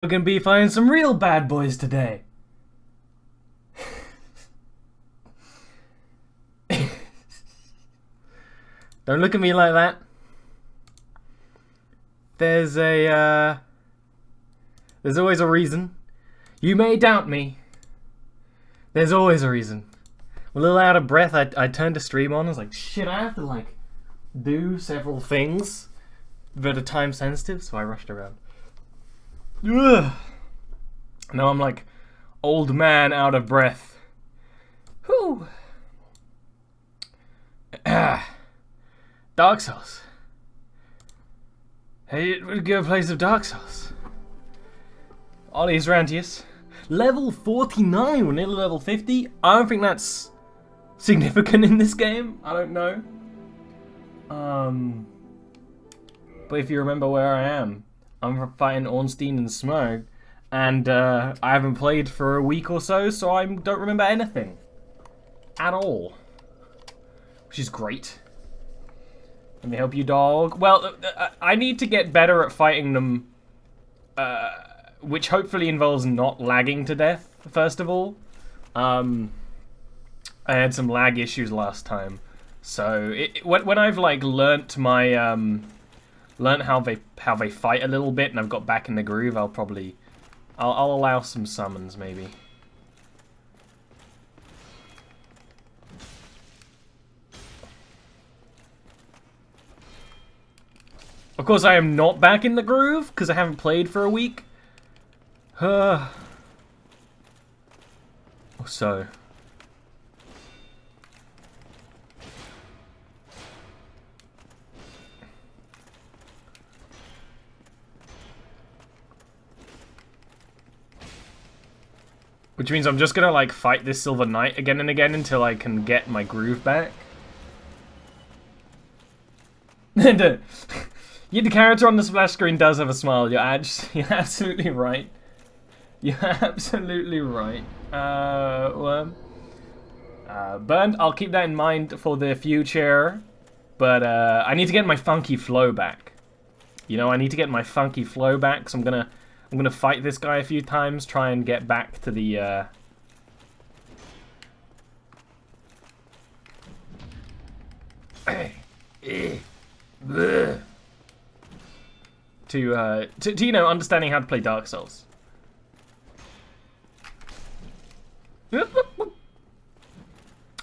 We're gonna be fighting some real bad boys today. Don't look at me like that. There's always a reason. You may doubt me. There's always a reason. I'm a little out of breath. I turned to stream on. I was like, shit, I have to like do several things that are time sensitive, so I rushed around. Ugh. Now I'm like old man out of breath. Whew. Dark Souls. Hey, it would go a place of Dark Souls. Ollie's Rantius. Level 49, we're nearly level 50. I don't think that's significant in this game. I don't know. But if you remember where I am, I'm fighting Ornstein and Smog, and I haven't played for a week or so I don't remember anything. At all. Which is great. Let me help you, dog. Well, I need to get better at fighting them, which hopefully involves not lagging to death, first of all. I had some lag issues last time. So, when I've, like, learnt my, learnt how they fight a little bit and I've got back in the groove, I'll allow some summons, maybe. Of course, I am not back in the groove, because I haven't played for a week. So. Which means I'm just gonna, like, fight this Silver Knight again and again until I can get my groove back. Yeah, the character on the splash screen does have a smile. You're absolutely right. You're absolutely right. Worm. Burned, I'll keep that in mind for the future. But, I need to get my funky flow back. You know, I need to get my funky flow back, so I'm gonna fight this guy a few times, try and get back to the, to you know, understanding how to play Dark Souls. I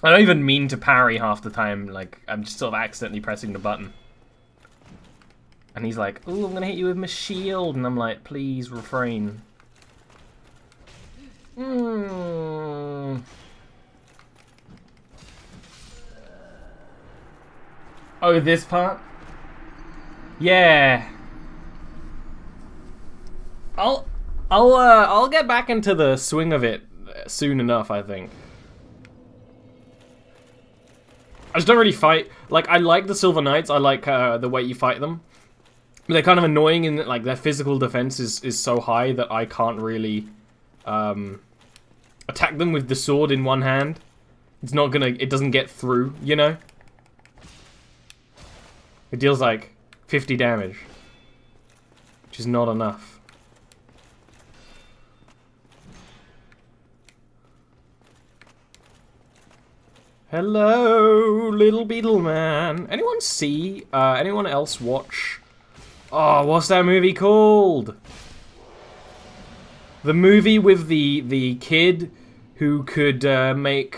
don't even mean to parry half the time, like, I'm just sort of accidentally pressing the button. And he's like, ooh, I'm gonna hit you with my shield, and I'm like, please refrain. Oh, this part? Yeah. I'll get back into the swing of it soon enough, I think. I just don't really fight. Like, I like the Silver Knights. I like the way you fight them. But they're kind of annoying in that, like, their physical defense is so high that I can't really attack them with the sword in one hand. It doesn't get through, you know? It deals like 50 damage, which is not enough. Hello, little beetle man. Anyone see? Anyone else watch? Oh, what's that movie called? The movie with the kid who could make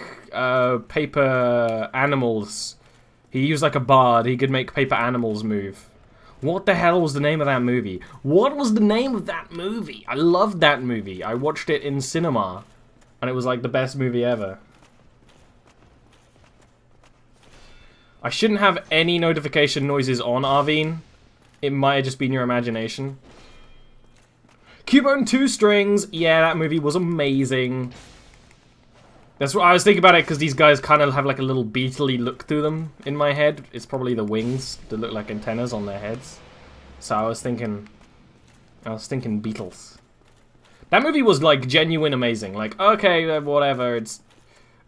paper animals. He used like a bard. He could make paper animals move. What the hell was the name of that movie? What was the name of that movie? I loved that movie. I watched it in cinema, and it was like the best movie ever. I shouldn't have any notification noises on, Arvine. It might have just been your imagination. Cubone 2 Strings. Yeah, that movie was amazing. That's what I was thinking about it, because these guys kind of have like a little beetle-y look to them in my head. It's probably the wings that look like antennas on their heads. So I was thinking beetles. That movie was like genuine amazing. Like, okay, whatever, it's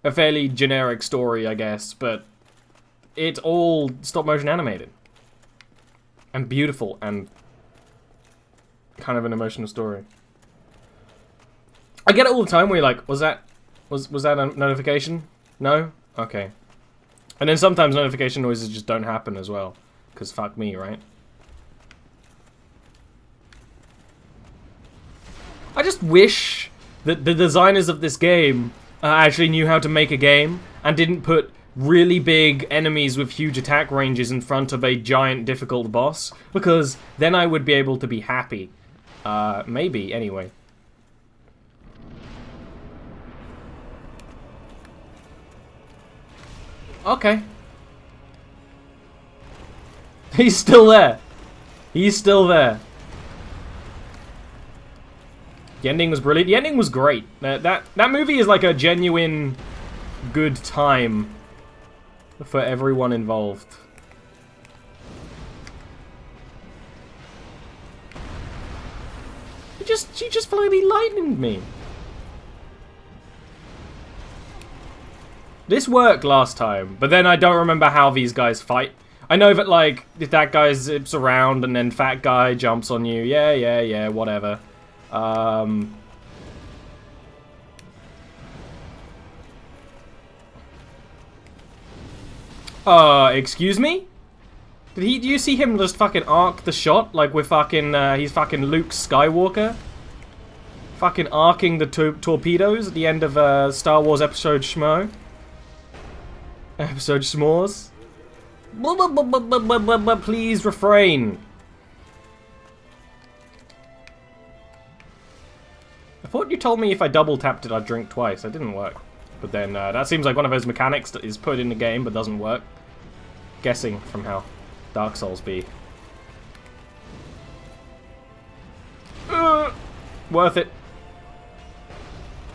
a fairly generic story, I guess, but it's all stop-motion animated. And beautiful, and kind of an emotional story. I get it all the time where you're like, was that a notification? No? Okay. And then sometimes notification noises just don't happen as well. Because fuck me, right? I just wish that the designers of this game actually knew how to make a game and didn't put really big enemies with huge attack ranges in front of a giant difficult boss, because then I would be able to be happy. Maybe, anyway. Okay. He's still there. He's still there. The ending was brilliant. The ending was great. That movie is like a genuine good time for everyone involved. She just bloody lightninged me. This worked last time, but then I don't remember how these guys fight. I know that, like, if that guy zips around and then fat guy jumps on you. Yeah, whatever. Excuse me? Do you see him just fucking arc the shot? Like we're fucking, he's fucking Luke Skywalker? Fucking arcing the torpedoes at the end of, Star Wars Episode Schmo? Episode S'mores? Please refrain. I thought you told me if I double tapped it I'd drink twice. That didn't work. But then, that seems like one of those mechanics that is put in the game but doesn't work. Guessing from how Dark Souls be. Worth it.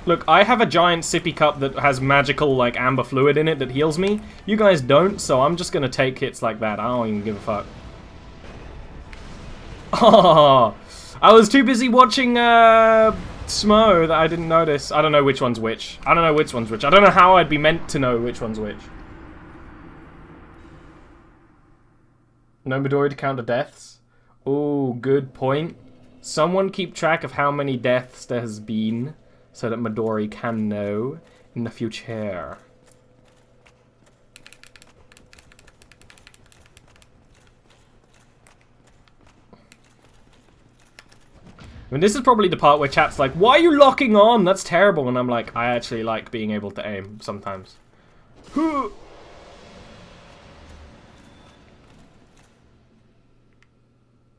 Look, I have a giant sippy cup that has magical, like, amber fluid in it that heals me. You guys don't, so I'm just gonna take hits like that. I don't even give a fuck. Oh, I was too busy watching, Smo that I didn't notice. I don't know which one's which. I don't know which one's which. I don't know how I'd be meant to know which one's which. No Midori to count the deaths? Oh, good point. Someone keep track of how many deaths there has been, so that Midori can know in the future. I mean, this is probably the part where chat's like, why are you locking on? That's terrible. And I'm like, I actually like being able to aim sometimes. It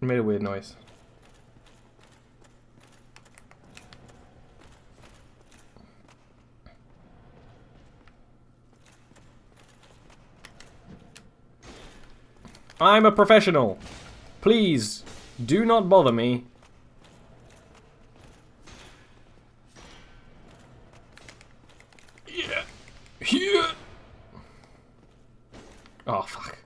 made a weird noise. I'm a professional. Please, do not bother me. Yeah. Oh, fuck.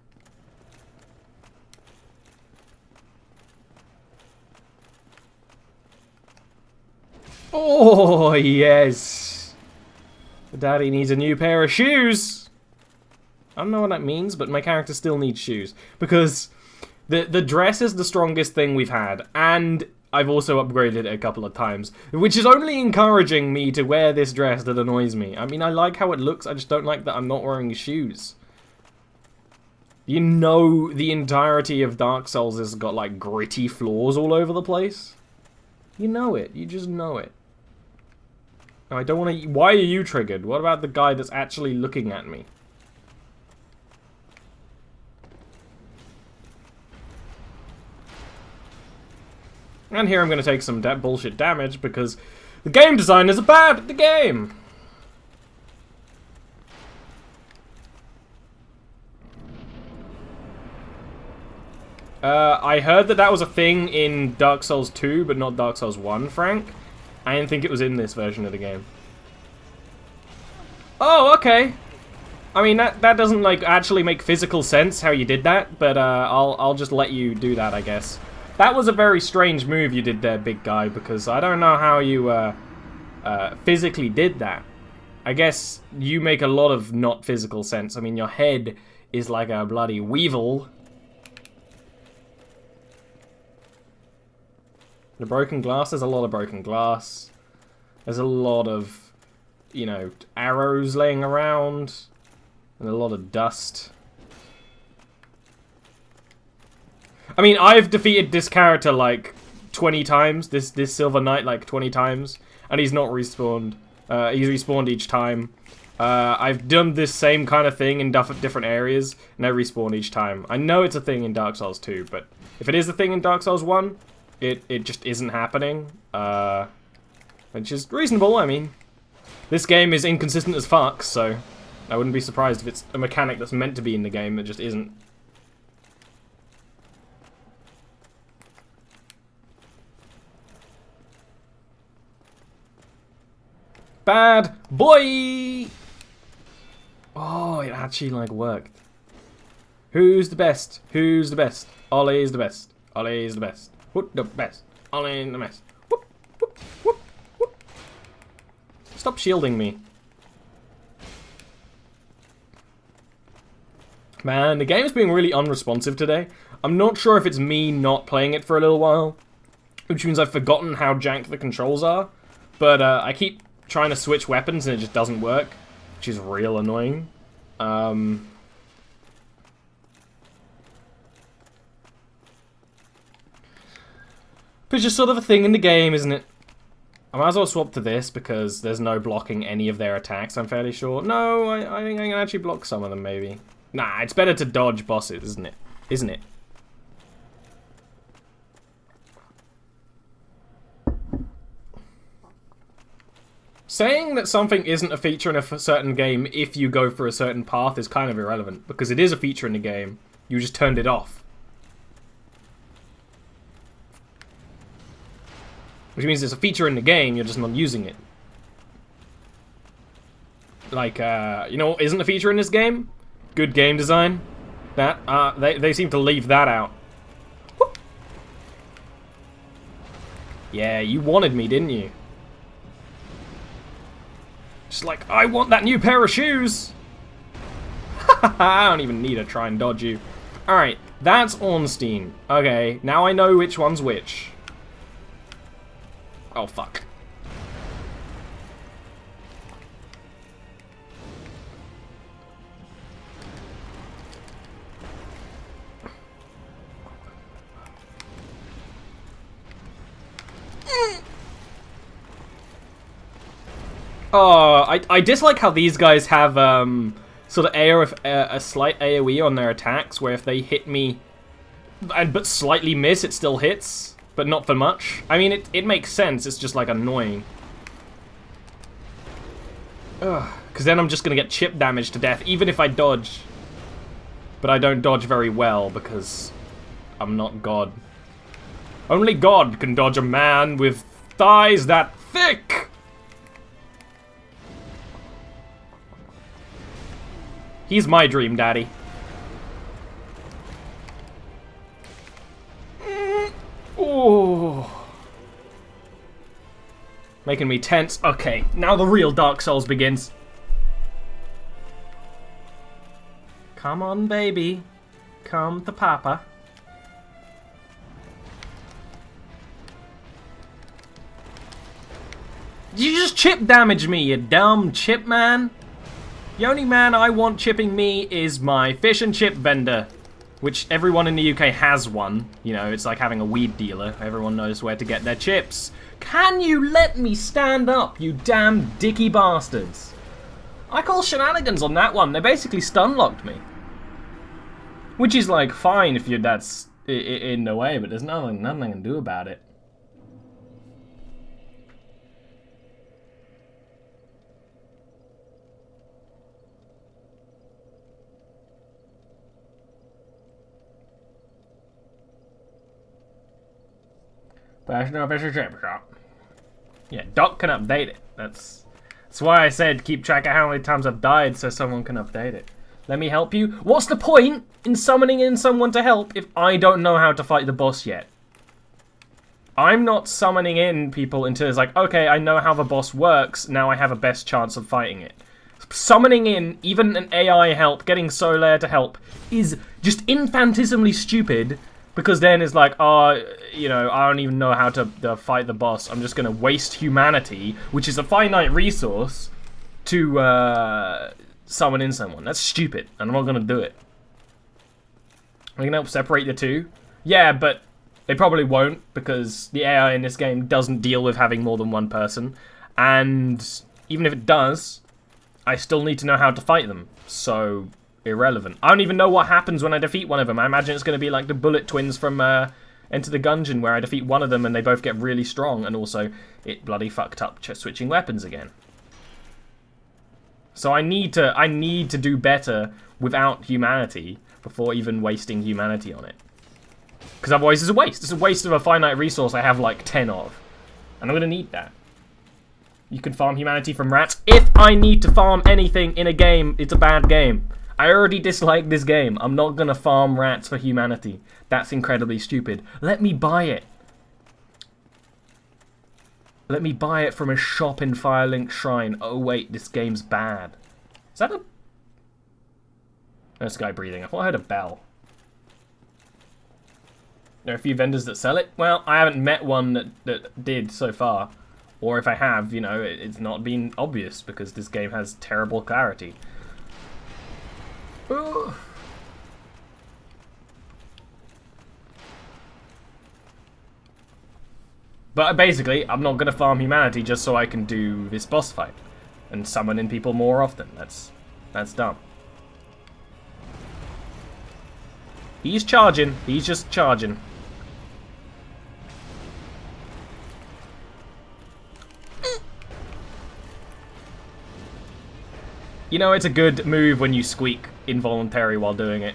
Oh, yes. Daddy needs a new pair of shoes. I don't know what that means, but my character still needs shoes. Because the dress is the strongest thing we've had, and I've also upgraded it a couple of times, which is only encouraging me to wear this dress that annoys me. I mean, I like how it looks, I just don't like that I'm not wearing shoes. You know the entirety of Dark Souls has got, like, gritty floors all over the place? You know it. You just know it. No, I don't want to... Why are you triggered? What about the guy that's actually looking at me? And here I'm going to take some bullshit damage because the game designers are bad at the game. I heard that was a thing in Dark Souls 2, but not Dark Souls 1, Frank. I didn't think it was in this version of the game. Oh, okay. I mean, that doesn't, like, actually make physical sense how you did that, but I'll just let you do that, I guess. That was a very strange move you did there, big guy, because I don't know how you physically did that. I guess you make a lot of not physical sense. I mean, your head is like a bloody weevil. The broken glass, there's a lot of broken glass. There's a lot of, you know, arrows laying around, and a lot of dust. I mean, I've defeated this character like 20 times, this Silver Knight like 20 times, and he's not respawned. He's respawned each time. I've done this same kind of thing in different areas, and I respawn each time. I know it's a thing in Dark Souls 2, but if it is a thing in Dark Souls 1, it just isn't happening. Which is reasonable, I mean. This game is inconsistent as fuck, so I wouldn't be surprised if it's a mechanic that's meant to be in the game that just isn't. Bad boy! Oh, it actually, like, worked. Who's the best? Who's the best? Ollie's the best. Ollie's the best. Whoop the best. Ollie's the best. Whoop, whoop, whoop, whoop. Stop shielding me. Man, the game's being really unresponsive today. I'm not sure if it's me not playing it for a little while, which means I've forgotten how jank the controls are, but I keep trying to switch weapons and it just doesn't work, which is real annoying. But it's just sort of a thing in the game, isn't it? I might as well swap to this because there's no blocking any of their attacks, I'm fairly sure. No, I think I can actually block some of them, maybe. Nah, it's better to dodge bosses, isn't it? Isn't it? Saying that something isn't a feature in a certain game if you go for a certain path is kind of irrelevant, because it is a feature in the game. You just turned it off. Which means it's a feature in the game, you're just not using it. Like, you know what isn't a feature in this game? Good game design. That, they seem to leave that out. Whoop. Yeah, you wanted me, didn't you? Just like, I want that new pair of shoes! I don't even need to try and dodge you. Alright, that's Ornstein. Okay, now I know which one's which. Oh, fuck. Oh, I dislike how these guys have sort of a slight AoE on their attacks, where if they hit me but slightly miss, it still hits, but not for much. I mean, it makes sense, it's just like annoying. Ugh, because then I'm just gonna get chip damage to death, even if I dodge. But I don't dodge very well, because I'm not God. Only God can dodge a man with thighs that thick! He's my dream daddy. Ooh. Making me tense. Okay, now the real Dark Souls begins. Come on, baby. Come to Papa. You just chip damage me, you dumb chip man. The only man I want chipping me is my fish and chip vendor, which everyone in the UK has one. You know, it's like having a weed dealer. Everyone knows where to get their chips. Can you let me stand up, you damn dicky bastards? I call shenanigans on that one. They basically stun-locked me. Which is, like, fine if your dad's in the way, but there's nothing I can do about it. National Official Championship. Yeah, Doc can update it. That's why I said keep track of how many times I've died so someone can update it. Let me help you. What's the point in summoning in someone to help if I don't know how to fight the boss yet? I'm not summoning in people until it's like, okay, I know how the boss works, now I have a best chance of fighting it. Summoning in even an AI help, getting Solaire to help, is just infantisimally stupid. Because then it's like, oh, you know, I don't even know how to fight the boss. I'm just going to waste humanity, which is a finite resource, to summon in someone. That's stupid, and I'm not going to do it. Are you going to help separate the two? Yeah, but they probably won't, because the AI in this game doesn't deal with having more than one person. And even if it does, I still need to know how to fight them. So, irrelevant. I don't even know what happens when I defeat one of them. I imagine it's going to be like the Bullet Twins from Enter the Gungeon, where I defeat one of them and they both get really strong, and also it bloody fucked up switching weapons again. So I need to do better without humanity before even wasting humanity on it. Because otherwise it's a waste. It's a waste of a finite resource I have like 10 of. And I'm going to need that. You can farm humanity from rats. If I need to farm anything in a game, it's a bad game. I already dislike this game. I'm not going to farm rats for humanity. That's incredibly stupid. Let me buy it. Let me buy it from a shop in Firelink Shrine. Oh wait, this game's bad. Is that a... There's a guy breathing. I thought I heard a bell. There are a few vendors that sell it. Well, I haven't met one that did so far. Or if I have, you know, it's not been obvious because this game has terrible clarity. Ooh. But basically, I'm not going to farm humanity just so I can do this boss fight. And summon in people more often. That's dumb. He's charging. He's just charging. You know, it's a good move when you squeak involuntary while doing it.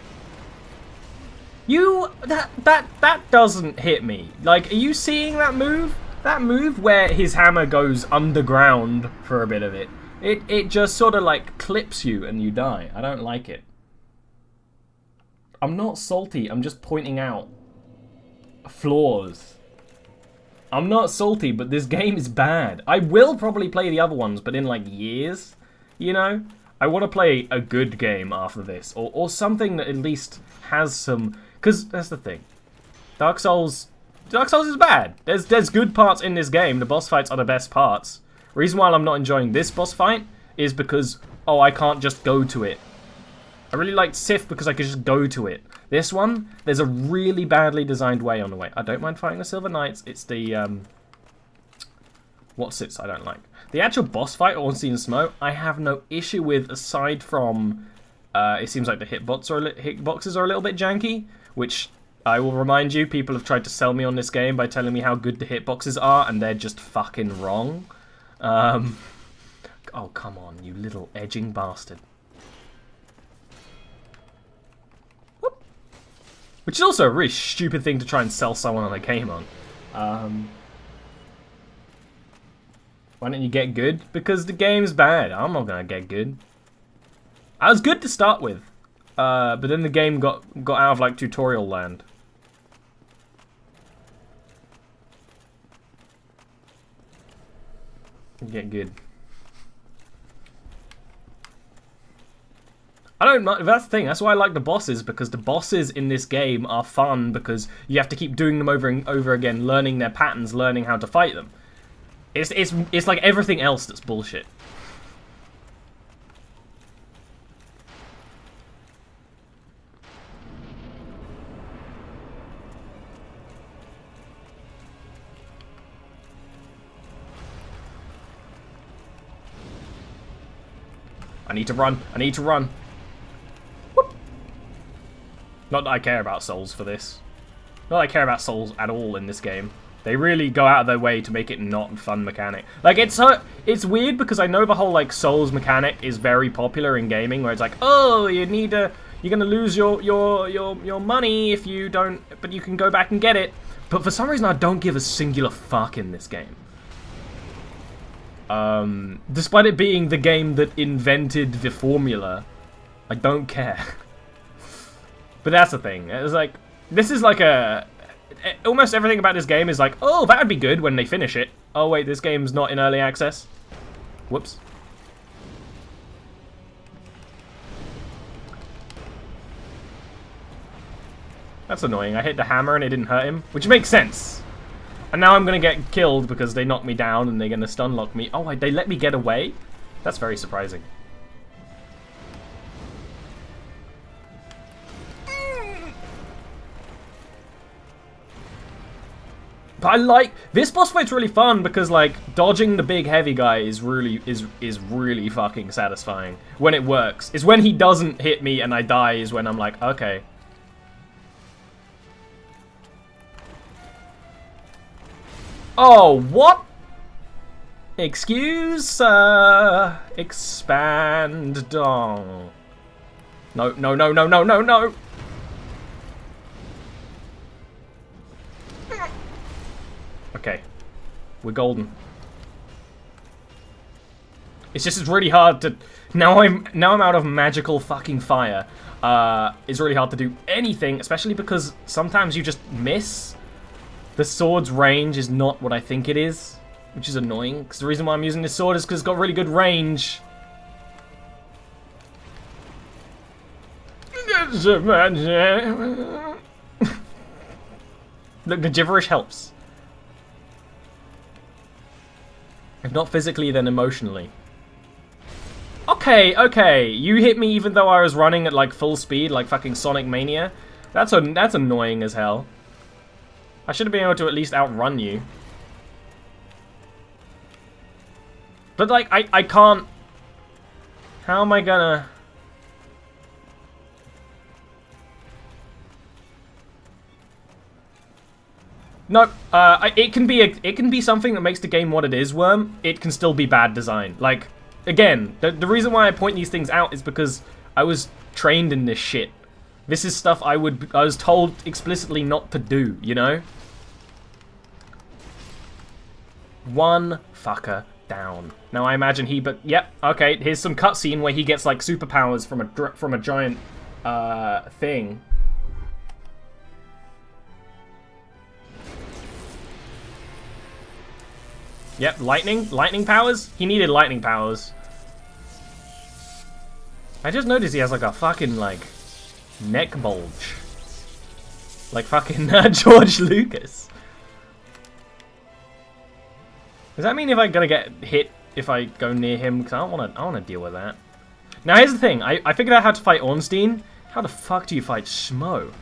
That doesn't hit me. Like, are you seeing that move? That move where his hammer goes underground for a bit of it. It just sort of like clips you and you die. I don't like it. I'm not salty, I'm just pointing out flaws. I'm not salty, but this game is bad. I will probably play the other ones, but in like years, you know? I want to play a good game after this, or something that at least has some... Because that's the thing. Dark Souls is bad. There's good parts in this game. The boss fights are the best parts. The reason why I'm not enjoying this boss fight is because, oh, I can't just go to it. I really liked Sif because I could just go to it. This one, there's a really badly designed way on the way. I don't mind fighting the Silver Knights. It's the, what's it I don't like. The actual boss fight, Ornstein Smoke, I have no issue with, aside from it seems like the hitboxes are a little bit janky, which I will remind you, people have tried to sell me on this game by telling me how good the hitboxes are, and they're just fucking wrong. Oh, come on, you little edging bastard. Whoop. Which is also a really stupid thing to try and sell someone on a game on. Why don't you get good? Because the game's bad. I'm not gonna get good. I was good to start with, but then the game got out of like tutorial land. Get good. I don't know. That's the thing. That's why I like the bosses, because the bosses in this game are fun because you have to keep doing them over and over again, learning their patterns, learning how to fight them. It's like everything else that's bullshit. I need to run. I need to run. Whoop. Not that I care about souls for this. Not that I care about souls at all in this game. They really go out of their way to make it not a fun mechanic. Like, it's weird because I know the whole, like, souls mechanic is very popular in gaming, where it's like, oh, you're gonna lose your money if you don't, but you can go back and get it. But for some reason, I don't give a singular fuck in this game. Despite it being the game that invented the formula, I don't care. But that's the thing. It's like, this is like a... Almost everything about this game is like, oh, that would be good when they finish it. Oh, wait, this game's not in early access. Whoops. That's annoying. I hit the hammer and it didn't hurt him, which makes sense. And now I'm gonna get killed because they knocked me down and they're gonna stun lock me. Oh, they let me get away? That's very surprising. But I like this boss fight's really fun because like dodging the big heavy guy is really fucking satisfying when it works. It's when he doesn't hit me and I die is when I'm like, okay. Oh, what? Excuse, expand dong. No, no, no, no, no, no, no. Okay, we're golden. It's just it's really hard to now I'm out of magical fucking fire. It's really hard to do anything, especially because sometimes you just miss. The sword's range is not what I think it is, which is annoying. Because the reason why I'm using this sword is because it's got really good range. Look, the gibberish helps. If not physically, then emotionally. Okay, okay. You hit me even though I was running at like full speed, like fucking Sonic Mania. That's annoying as hell. I should have been able to at least outrun you. But like, I can't... How am I gonna... No, it can be something that makes the game what it is, Worm. It can still be bad design. Like, again, the reason why I point these things out is because I was trained in this shit. This is stuff I was told explicitly not to do, you know? One fucker down. Now I imagine yep, okay, here's some cutscene where he gets like superpowers from a giant thing. Yep, lightning powers? He needed lightning powers. I just noticed he has like a fucking like neck bulge. Like fucking George Lucas. Does that mean if I'm gonna get hit if I go near him? Because I wanna deal with that. Now here's the thing, I figured out how to fight Ornstein. How the fuck do you fight Schmo?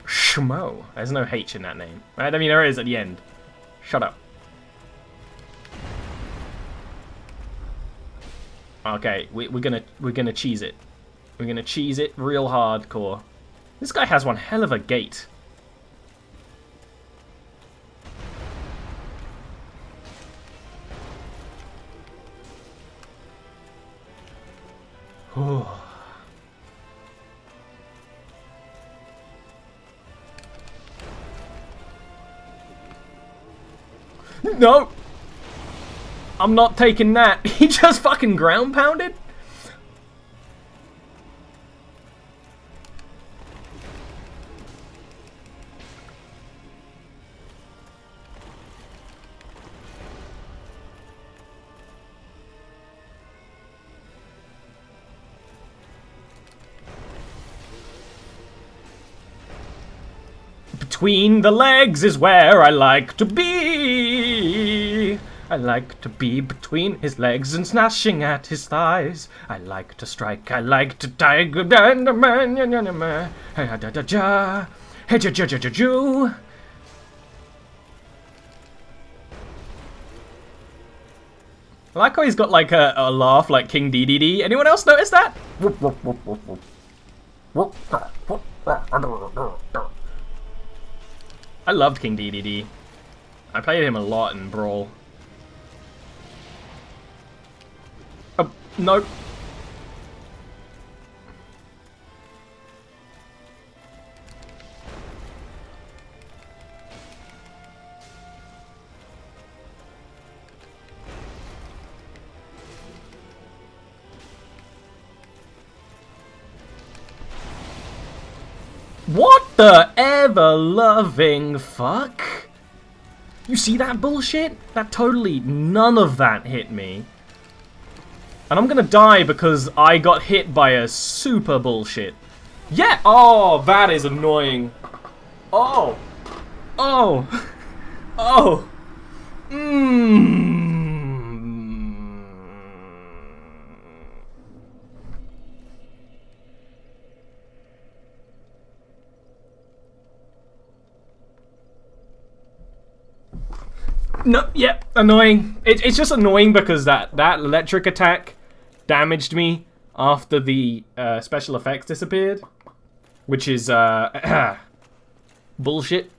Schmo. There's no H in that name. Right? I mean there is at the end. Shut up. Okay, we're gonna cheese it. We're gonna cheese it real hardcore. This guy has one hell of a gait. No! I'm not taking that. He just fucking ground pounded? Between the legs is where I like to be. I like to be between his legs and snatching at his thighs. I like to strike, I like to tiger. I like how he's got like a laugh like King DDD. Anyone else notice that? I loved King DDD. I played him a lot in Brawl. Oh, no. What the ever-loving fuck? You see that bullshit? That totally, none of that hit me. And I'm gonna die because I got hit by a super bullshit. Yeah! Oh, that is annoying. Oh! Oh! Oh! Mmm! No, yeah, annoying. It's just annoying because that electric attack damaged me after the special effects disappeared, which is bullshit.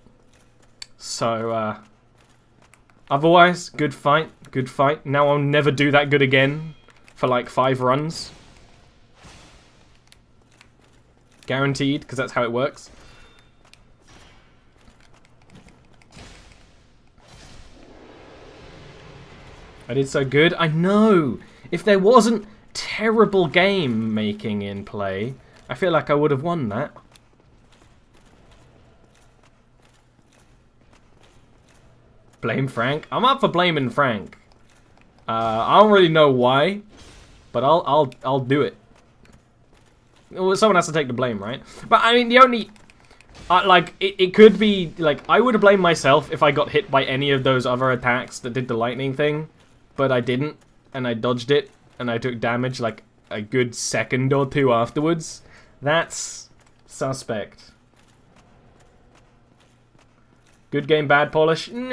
So otherwise, good fight, good fight. Now I'll never do that good again for like 5 runs, guaranteed, because that's how it works. I did so good. I know. If there wasn't terrible game making in play, I feel like I would have won that. Blame Frank? I'm up for blaming Frank. I don't really know why, but I'll do it. Well, someone has to take the blame, right? But I mean, the only like it could be like I would have blamed myself if I got hit by any of those other attacks that did the lightning thing. But I didn't, and I dodged it, and I took damage like a good second or 2 afterwards. That's suspect. Good game, bad polish? Nah.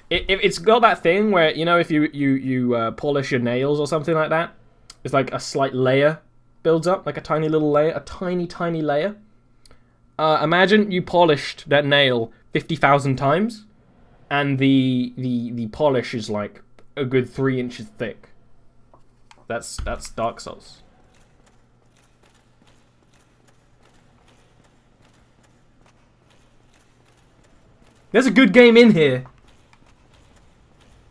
It's got that thing where, you know, if you polish your nails or something like that, it's like a slight layer builds up, like a tiny little layer, a tiny layer. Imagine you polished that nail 50,000 times. And the polish is like a good 3 inches thick. That's Dark Souls. There's a good game in here.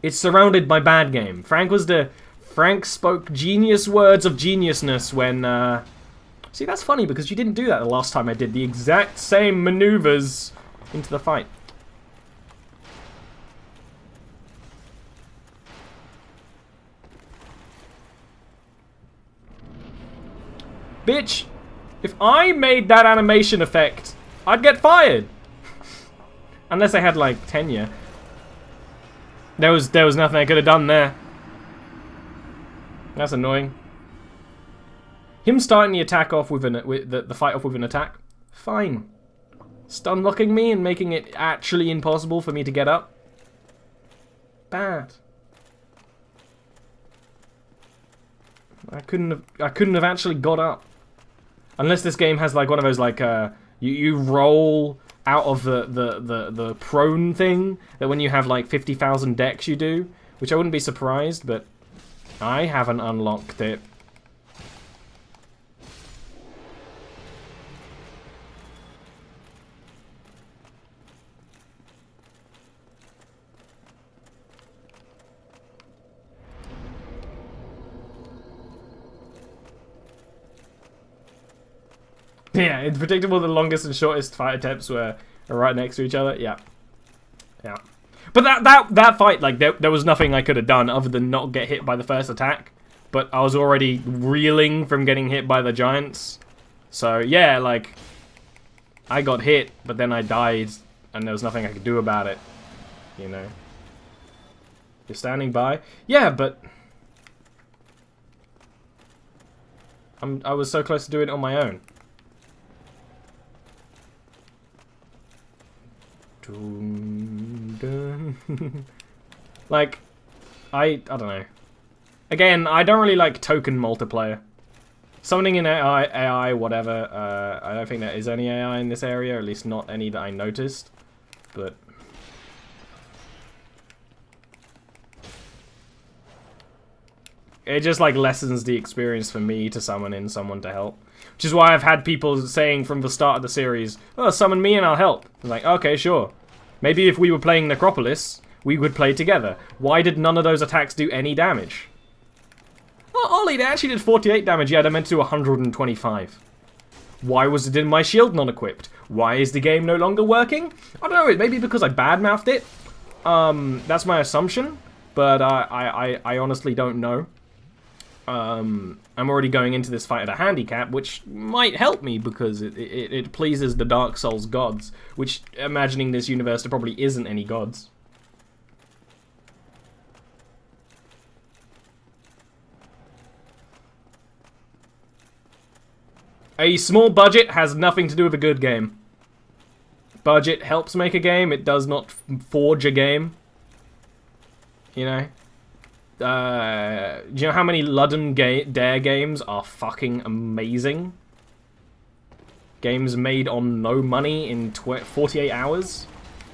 It's surrounded by bad game. Frank spoke genius words of geniusness when see, that's funny because you didn't do that the last time I did the exact same maneuvers into the fight. Bitch, if I made that animation effect, I'd get fired. Unless I had, like, tenure. There was nothing I could have done there. That's annoying. Him starting the attack off with the fight off with an attack, fine. Stun locking me and making it actually impossible for me to get up, bad. I couldn't have actually got up. Unless this game has like one of those like you roll out of the prone thing that when you have like 50,000 decks you do, which I wouldn't be surprised, but I haven't unlocked it. Yeah, it's predictable the longest and shortest fight attempts were right next to each other. Yeah. Yeah. But that fight, like, there was nothing I could have done other than not get hit by the first attack. But I was already reeling from getting hit by the giants. So, yeah, like, I got hit, but then I died, and there was nothing I could do about it. You know? You're standing by? Yeah, but I was so close to doing it on my own. Like, I don't know. Again, I don't really like token multiplayer. Summoning in AI, whatever. I don't think there is any AI in this area, or at least not any that I noticed. But it just like lessens the experience for me to summon in someone to help. Which is why I've had people saying from the start of the series, oh, summon me and I'll help. I'm like, okay, sure. Maybe if we were playing Necropolis, we would play together. Why did none of those attacks do any damage? Oh, Ollie, they actually did 48 damage. Yeah, they meant to do 125. Why was it in my shield not equipped? Why is the game no longer working? I don't know, maybe because I badmouthed it. That's my assumption, but I honestly don't know. I'm already going into this fight at a handicap, which might help me because it pleases the Dark Souls gods, which, imagining this universe, there probably isn't any gods. A small budget has nothing to do with a good game. Budget helps make a game, it does not forge a game. You know? Do you know how many Ludden Dare games are fucking amazing? Games made on no money in 48 hours?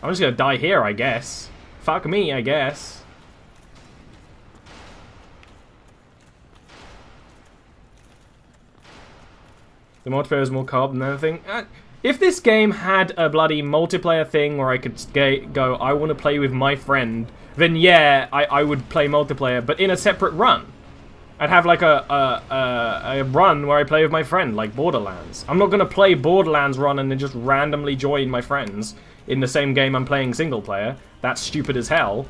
I'm just gonna die here, I guess. Fuck me, I guess. The multiplayer is more co-op than anything. If this game had a bloody multiplayer thing where I could go, I want to play with my friend, then yeah, I would play multiplayer, but in a separate run. I'd have like a run where I play with my friend, like Borderlands. I'm not going to play Borderlands run and then just randomly join my friends in the same game I'm playing single player. That's stupid as hell.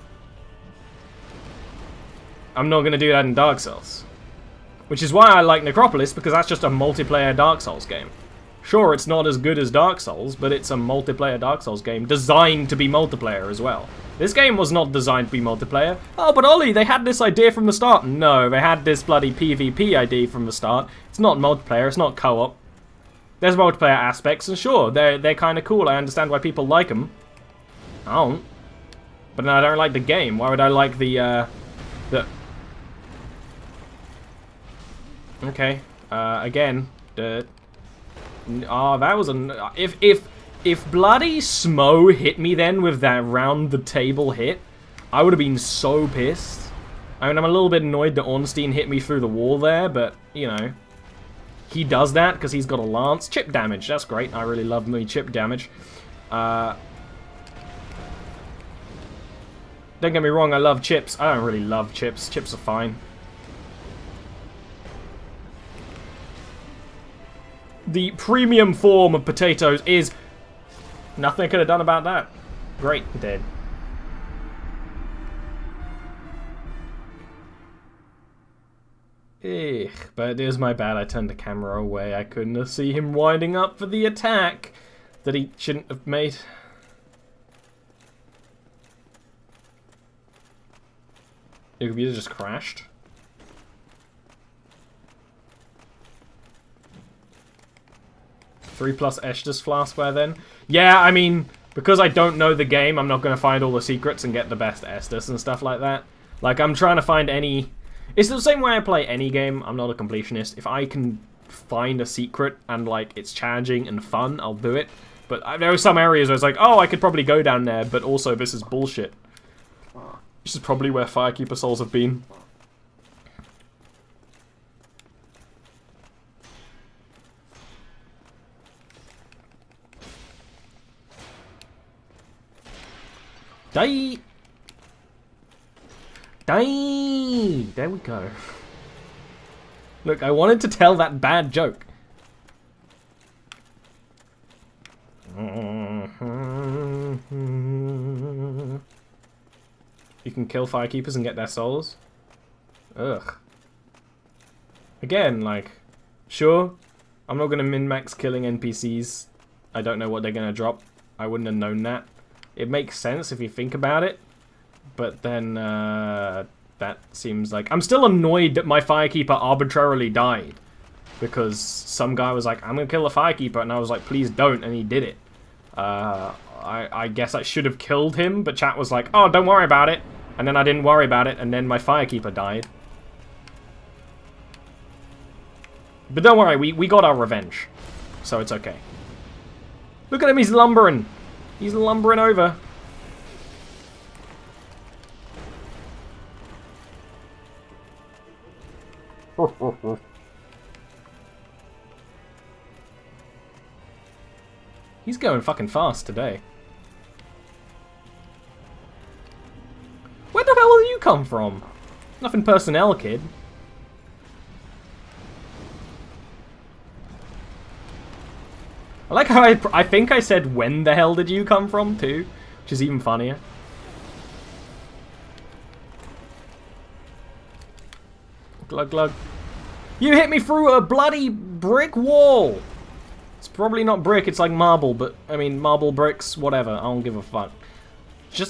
I'm not going to do that in Dark Souls. Which is why I like Necropolis, because that's just a multiplayer Dark Souls game. Sure, it's not as good as Dark Souls, but it's a multiplayer Dark Souls game designed to be multiplayer as well. This game was not designed to be multiplayer. Oh, but Ollie, they had this idea from the start. No, they had this bloody PvP idea from the start. It's not multiplayer, it's not co-op. There's multiplayer aspects, and sure, they're kind of cool. I understand why people like them. I don't. But no, I don't like the game. Why would I like the... Okay, again, that was a... If bloody Smo hit me then with that round the table hit, I would have been so pissed. I mean, I'm a little bit annoyed that Ornstein hit me through the wall there, but, you know. He does that because he's got a lance. Chip damage, that's great. I really love me chip damage. Don't get me wrong, I love chips. I don't really love chips. Chips are fine. The premium form of potatoes is... Nothing I could have done about that. Great, dead. But it is my bad, I turned the camera away. I couldn't see him winding up for the attack that he shouldn't have made. Your computer just crashed. Three plus Estus Flask by then. Yeah, I mean, because I don't know the game, I'm not going to find all the secrets and get the best Estus and stuff like that. Like, I'm trying to find any... It's the same way I play any game. I'm not a completionist. If I can find a secret and, like, it's challenging and fun, I'll do it. But there are some areas where it's like, oh, I could probably go down there, but also this is bullshit. This is probably where Firekeeper Souls have been. Die! Die! There we go. Look, I wanted to tell that bad joke. You can kill Firekeepers and get their souls? Ugh. Again, like, sure, I'm not going to min-max killing NPCs. I don't know what they're going to drop. I wouldn't have known that. It makes sense if you think about it, but then that seems like... I'm still annoyed that my Firekeeper arbitrarily died, because some guy was like, I'm gonna kill a Firekeeper, and I was like, please don't, and he did it. I guess I should have killed him, but chat was like, oh, don't worry about it, and then I didn't worry about it, and then my Firekeeper died. But don't worry, we got our revenge, so it's okay. Look at him, he's lumbering! He's lumbering over. He's going fucking fast today. Where the hell did you come from? Nothing personnel, kid. I like how I think I said, when the hell did you come from, too? Which is even funnier. Glug glug. You hit me through a bloody brick wall! It's probably not brick, it's like marble, but, I mean, marble bricks, whatever, I don't give a fuck.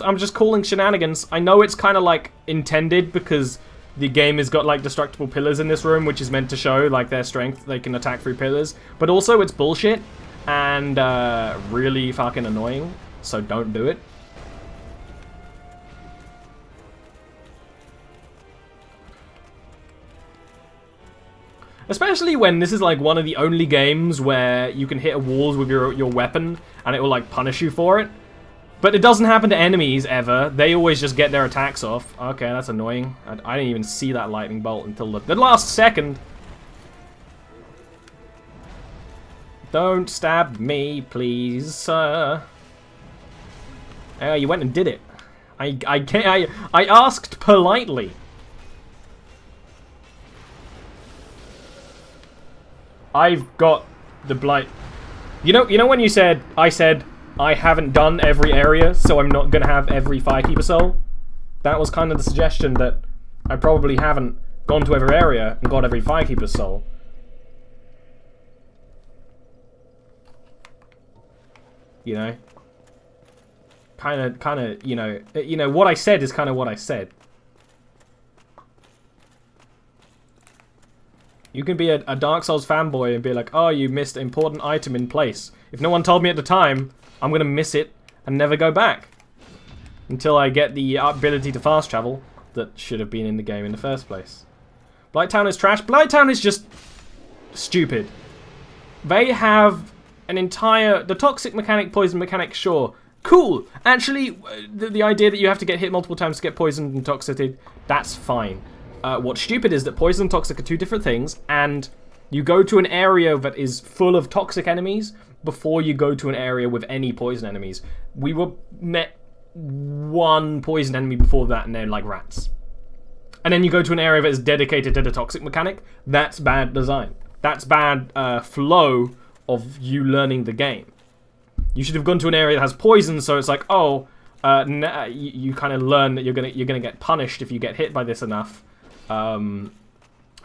I'm just calling shenanigans. I know it's kind of, like, intended, because the game has got, like, destructible pillars in this room, which is meant to show, like, their strength, they can attack through pillars. But also, it's bullshit, and, really fucking annoying, so don't do it. Especially when this is like one of the only games where you can hit a wall with your weapon and it will like punish you for it. But it doesn't happen to enemies ever. They always just get their attacks off. Okay, that's annoying. I didn't even see that lightning bolt until the last second. Don't stab me, please, sir. Oh, you went and did it. I asked politely. I've got the blight. You know when you said, I said, I haven't done every area, so I'm not gonna have every Firekeeper soul? That was kind of the suggestion, that I probably haven't gone to every area and got every Firekeeper soul. You know? Kinda, you know, what I said is kind of what I said. You can be a Dark Souls fanboy and be like, oh, you missed an important item in place. If no one told me at the time, I'm gonna miss it and never go back. Until I get the ability to fast travel that should have been in the game in the first place. Blighttown is trash. Blighttown is just stupid. They have an entire... The toxic mechanic, poison mechanic, sure. Cool! Actually, the idea that you have to get hit multiple times to get poisoned and toxicity, that's fine. What's stupid is that poison and toxic are two different things, and you go to an area that is full of toxic enemies before you go to an area with any poison enemies. We met one poison enemy before that, and they're like rats. And then you go to an area that is dedicated to the toxic mechanic. That's bad design. That's bad flow of you learning the game. You should have gone to an area that has poison, so it's like, oh, you kind of learn that you're gonna get punished if you get hit by this enough. And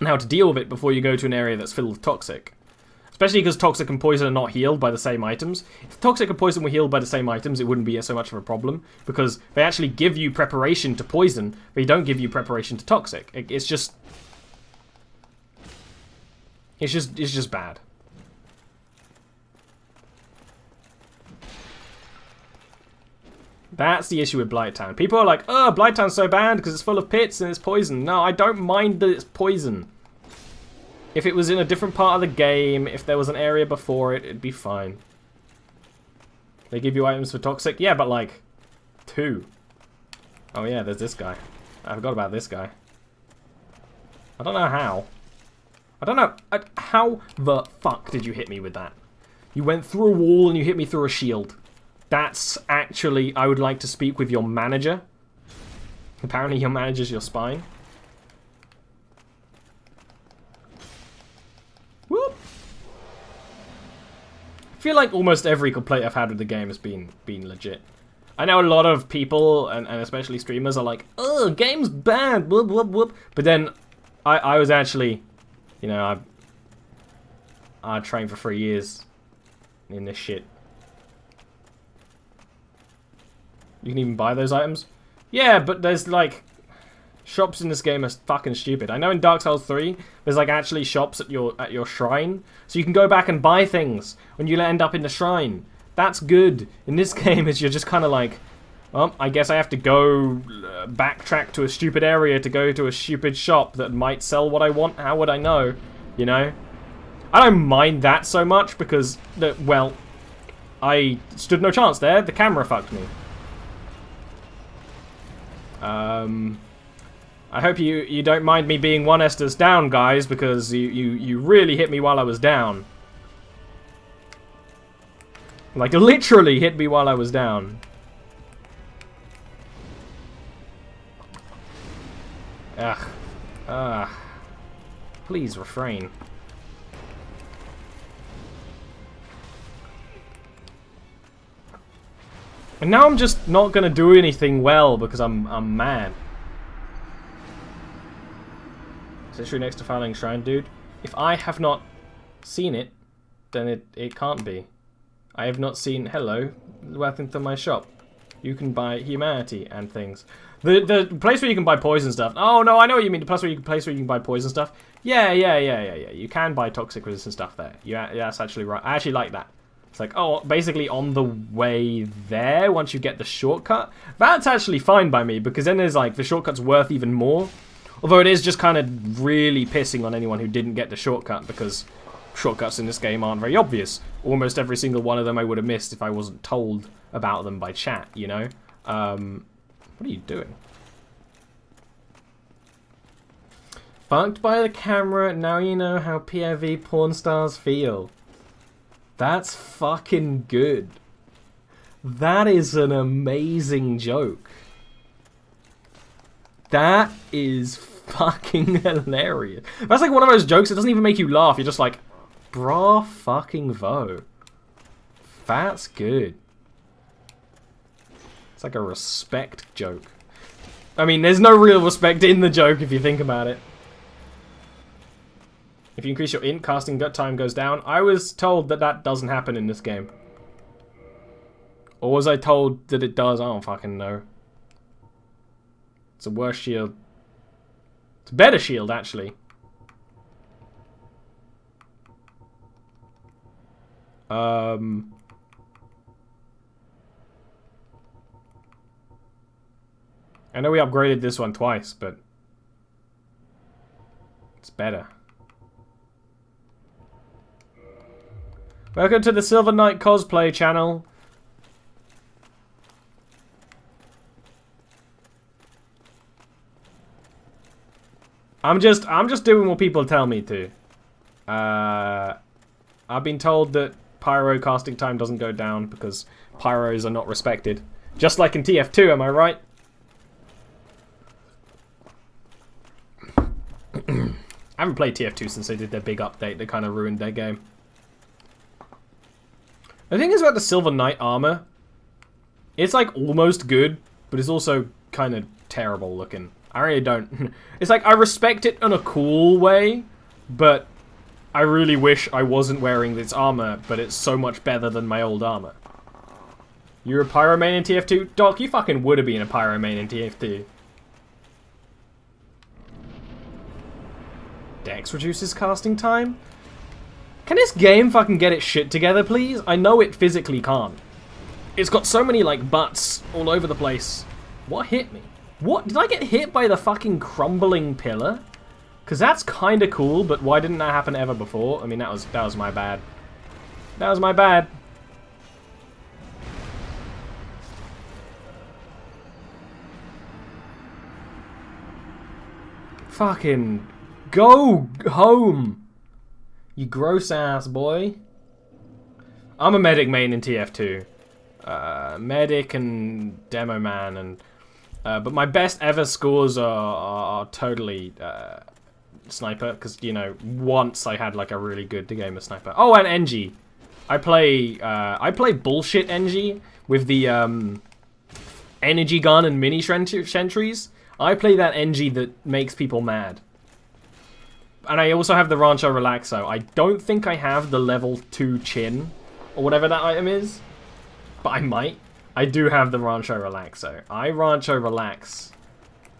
how to deal with it before you go to an area that's filled with toxic. Especially because toxic and poison are not healed by the same items. If toxic and poison were healed by the same items, it wouldn't be so much of a problem, because they actually give you preparation to poison, but they don't give you preparation to toxic. It's just bad. That's the issue with Blighttown. People are like, oh, Blighttown's so bad because it's full of pits and it's poison. No, I don't mind that it's poison. If it was in a different part of the game, if there was an area before it, it'd be fine. They give you items for toxic? Yeah, but like, 2. Oh yeah, there's this guy. I forgot about this guy. I don't know how. I don't know. How the fuck did you hit me with that? You went through a wall and you hit me through a shield. That's actually, I would like to speak with your manager. Apparently your manager's your spine. Whoop! I feel like almost every complaint I've had with the game has been legit. I know a lot of people, and especially streamers, are like, oh, game's bad, whoop, whoop, whoop. But then, I was actually, you know, I trained for 3 years in this shit. You can even buy those items? Yeah, but there's like... Shops in this game are fucking stupid. I know in Dark Souls 3, there's like actually shops at your shrine. So you can go back and buy things when you end up in the shrine. That's good. In this game, you're just kind of like... Well, I guess I have to go backtrack to a stupid area to go to a stupid shop that might sell what I want. How would I know? You know? I don't mind that so much because, well, I stood no chance there. The camera fucked me. I hope you don't mind me being 1 Estus down, guys, because you really hit me while I was down. Like, literally hit me while I was down. Ugh. Please refrain. And now I'm just not gonna do anything well because I'm mad. Is this next to Filing Shrine, dude? If I have not seen it, then it can't be. I have not seen, hello, welcome to my shop. You can buy humanity and things. The place where you can buy poison stuff. Oh no, I know what you mean. The place where you can buy poison stuff. Yeah. You can buy toxic resistant stuff there. Yeah, that's actually right. I actually like that. It's like, oh, basically on the way there, once you get the shortcut. That's actually fine by me, because then there's like, the shortcut's worth even more. Although it is just kind of really pissing on anyone who didn't get the shortcut, because shortcuts in this game aren't very obvious. Almost every single one of them I would have missed if I wasn't told about them by chat, you know? What are you doing? Funked by the camera, now you know how POV porn stars feel. That's fucking good. That is an amazing joke. That is fucking hilarious. That's like one of those jokes that doesn't even make you laugh. You're just like, brah fucking vo. That's good. It's like a respect joke. I mean, there's no real respect in the joke if you think about it. If you increase your int, casting gut time goes down. I was told that that doesn't happen in this game. Or was I told that it does? I don't fucking know. It's a worse shield. It's a better shield, actually. I know we upgraded this one twice, but it's better. Welcome to the Silver Knight cosplay channel. I'm just doing what people tell me to. I've been told that pyro casting time doesn't go down because pyros are not respected. Just like in TF2, am I right? I haven't played TF2 since they did their big update that kind of ruined their game. The thing is about the Silver Knight armor, it's like almost good, but it's also kind of terrible looking. I really don't. It's like I respect it in a cool way, but I really wish I wasn't wearing this armor, but it's so much better than my old armor. You're a pyro main in TF2? Doc, you fucking would have been a pyro main in TF2. Dex reduces casting time? Can this game fucking get its shit together, please? I know it physically can't. It's got so many, like, butts all over the place. What hit me? What? Did I get hit by the fucking crumbling pillar? Because that's kind of cool, but why didn't that happen ever before? I mean, that was my bad. That was my bad. Fucking go home. You gross ass boy. I'm a medic main in TF2. Medic and demo man, and but my best ever scores are totally sniper, because you know once I had like a really good game of sniper. Oh, and NG. I play bullshit NG with the energy gun and mini sentries. I play that NG that makes people mad. And I also have the Rancho Relaxo. I don't think I have the level 2 chin, or whatever that item is, but I might. I do have the Rancho Relaxo. I Rancho Relax.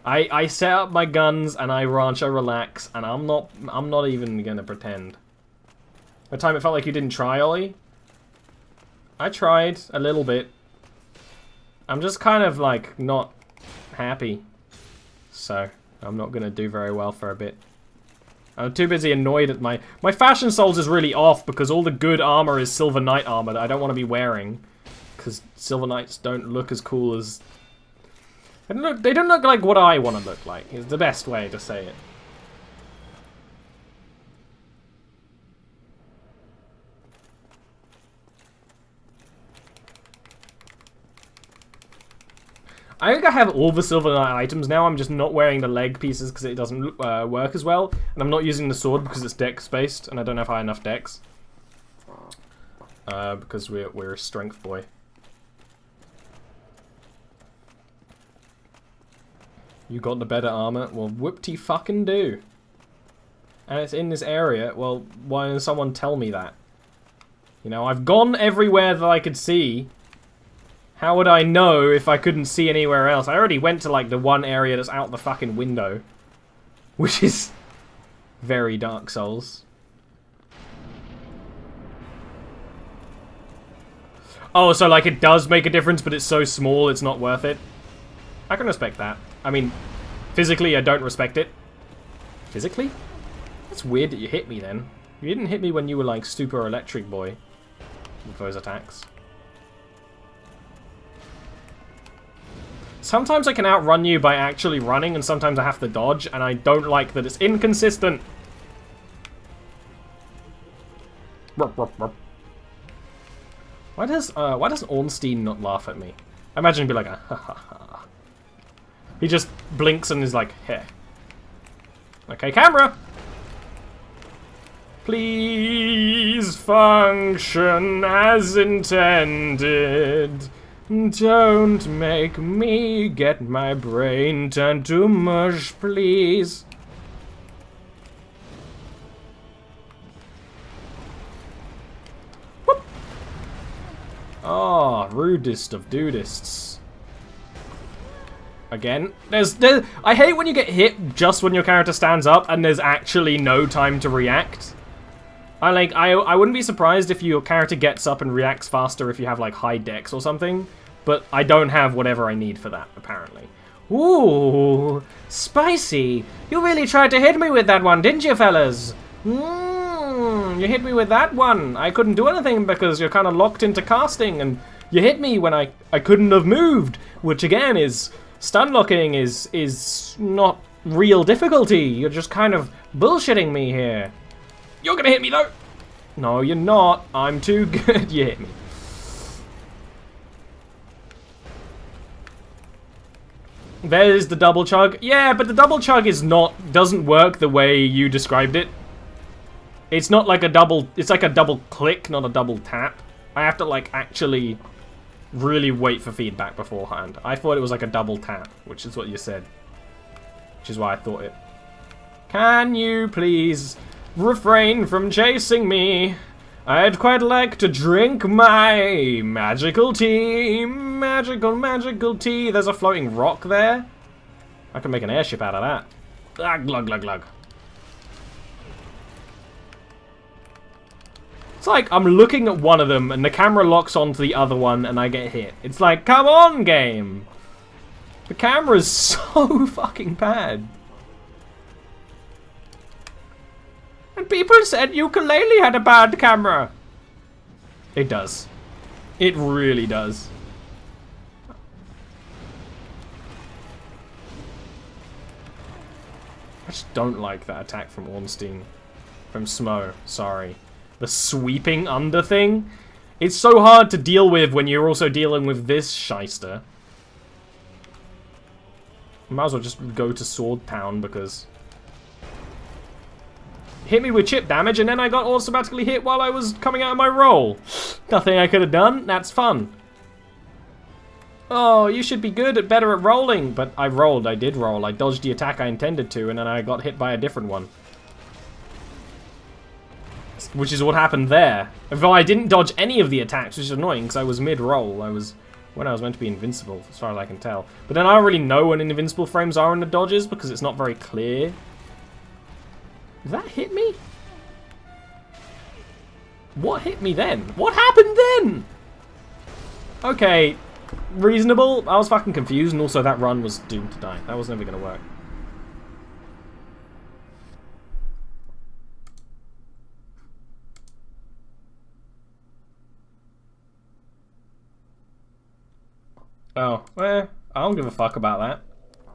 I set up my guns and I Rancho Relax, and I'm not even gonna pretend. The time it felt like you didn't try, Ollie? I tried a little bit. I'm just kind of like not happy, so I'm not gonna do very well for a bit. I'm too busy annoyed at my Fashion Souls is really off because all the good armor is Silver Knight armor that I don't want to be wearing, because Silver Knights don't look as cool as they don't look like what I want to look like. Is the best way to say it. I think I have all the Silver Knight items now. I'm just not wearing the leg pieces because it doesn't work as well. And I'm not using the sword because it's dex-based, and I don't have high enough dex. Because we're a strength boy. You got the better armor? Well, whoop-de fucking do. and it's in this area, well, why doesn't someone tell me that? You know, I've gone everywhere that I could see. How would I know if I couldn't see anywhere else? I already went to, like, the one area that's out the fucking window. Which is very Dark Souls. Oh, so, like, it does make a difference, but it's so small it's not worth it. I can respect that. I mean, physically, I don't respect it. Physically? That's weird that you hit me, then. You didn't hit me when you were, like, Super Electric Boy with those attacks. Sometimes I can outrun you by actually running, and sometimes I have to dodge, and I don't like that it's inconsistent. Why doesn't Ornstein not laugh at me? I imagine he'd be like, ha ha ha. He just blinks and is like, heh. Okay, camera! Please function as intended. Don't make me get my brain turned to mush, please. Whoop. Oh, rudest of dudists. Again, I hate when you get hit just when your character stands up and there's actually no time to react. I wouldn't be surprised if your character gets up and reacts faster if you have, like, high dex or something, but I don't have whatever I need for that, apparently. Ooh, spicy! You really tried to hit me with that one, didn't you, fellas? You hit me with that one. I couldn't do anything because you're kind of locked into casting, and you hit me when I couldn't have moved, which, again, is... Stun locking is not real difficulty. You're just kind of bullshitting me here. You're gonna hit me, though! No, you're not. I'm too good. You hit me. There's the double chug. Yeah, but the double chug doesn't work the way you described it. It's not like a double... It's like a double click, not a double tap. I have to, like, actually really wait for feedback beforehand. I thought it was like a double tap, which is what you said. Which is why I thought it. Can you please... refrain from chasing me. I'd quite like to drink my magical tea. Magical tea. There's a floating rock there. I can make an airship out of that. Ah, glug, glug, glug. It's like I'm looking at one of them and the camera locks onto the other one and I get hit. It's like, come on, game. The camera's so fucking bad. And people said Ukulele had a bad camera. It does. It really does. I just don't like that attack from Ornstein. From Smo, sorry. The sweeping under thing? It's so hard to deal with when you're also dealing with this shyster. Might as well just go to Sword Town because... Hit me with chip damage and then I got automatically hit while I was coming out of my roll. Nothing I could have done. That's fun. Oh, you should be better at rolling. But I rolled. I did roll. I dodged the attack I intended to and then I got hit by a different one. Which is what happened there. Though I didn't dodge any of the attacks, which is annoying because I was mid-roll. When I was meant to be invincible, as far as I can tell. But then I don't really know when invincible frames are in the dodges because it's not very clear. Did that hit me? What hit me then? What happened then? Okay, reasonable. I was fucking confused, and also that run was doomed to die. That was never going to work. Oh, well, I don't give a fuck about that.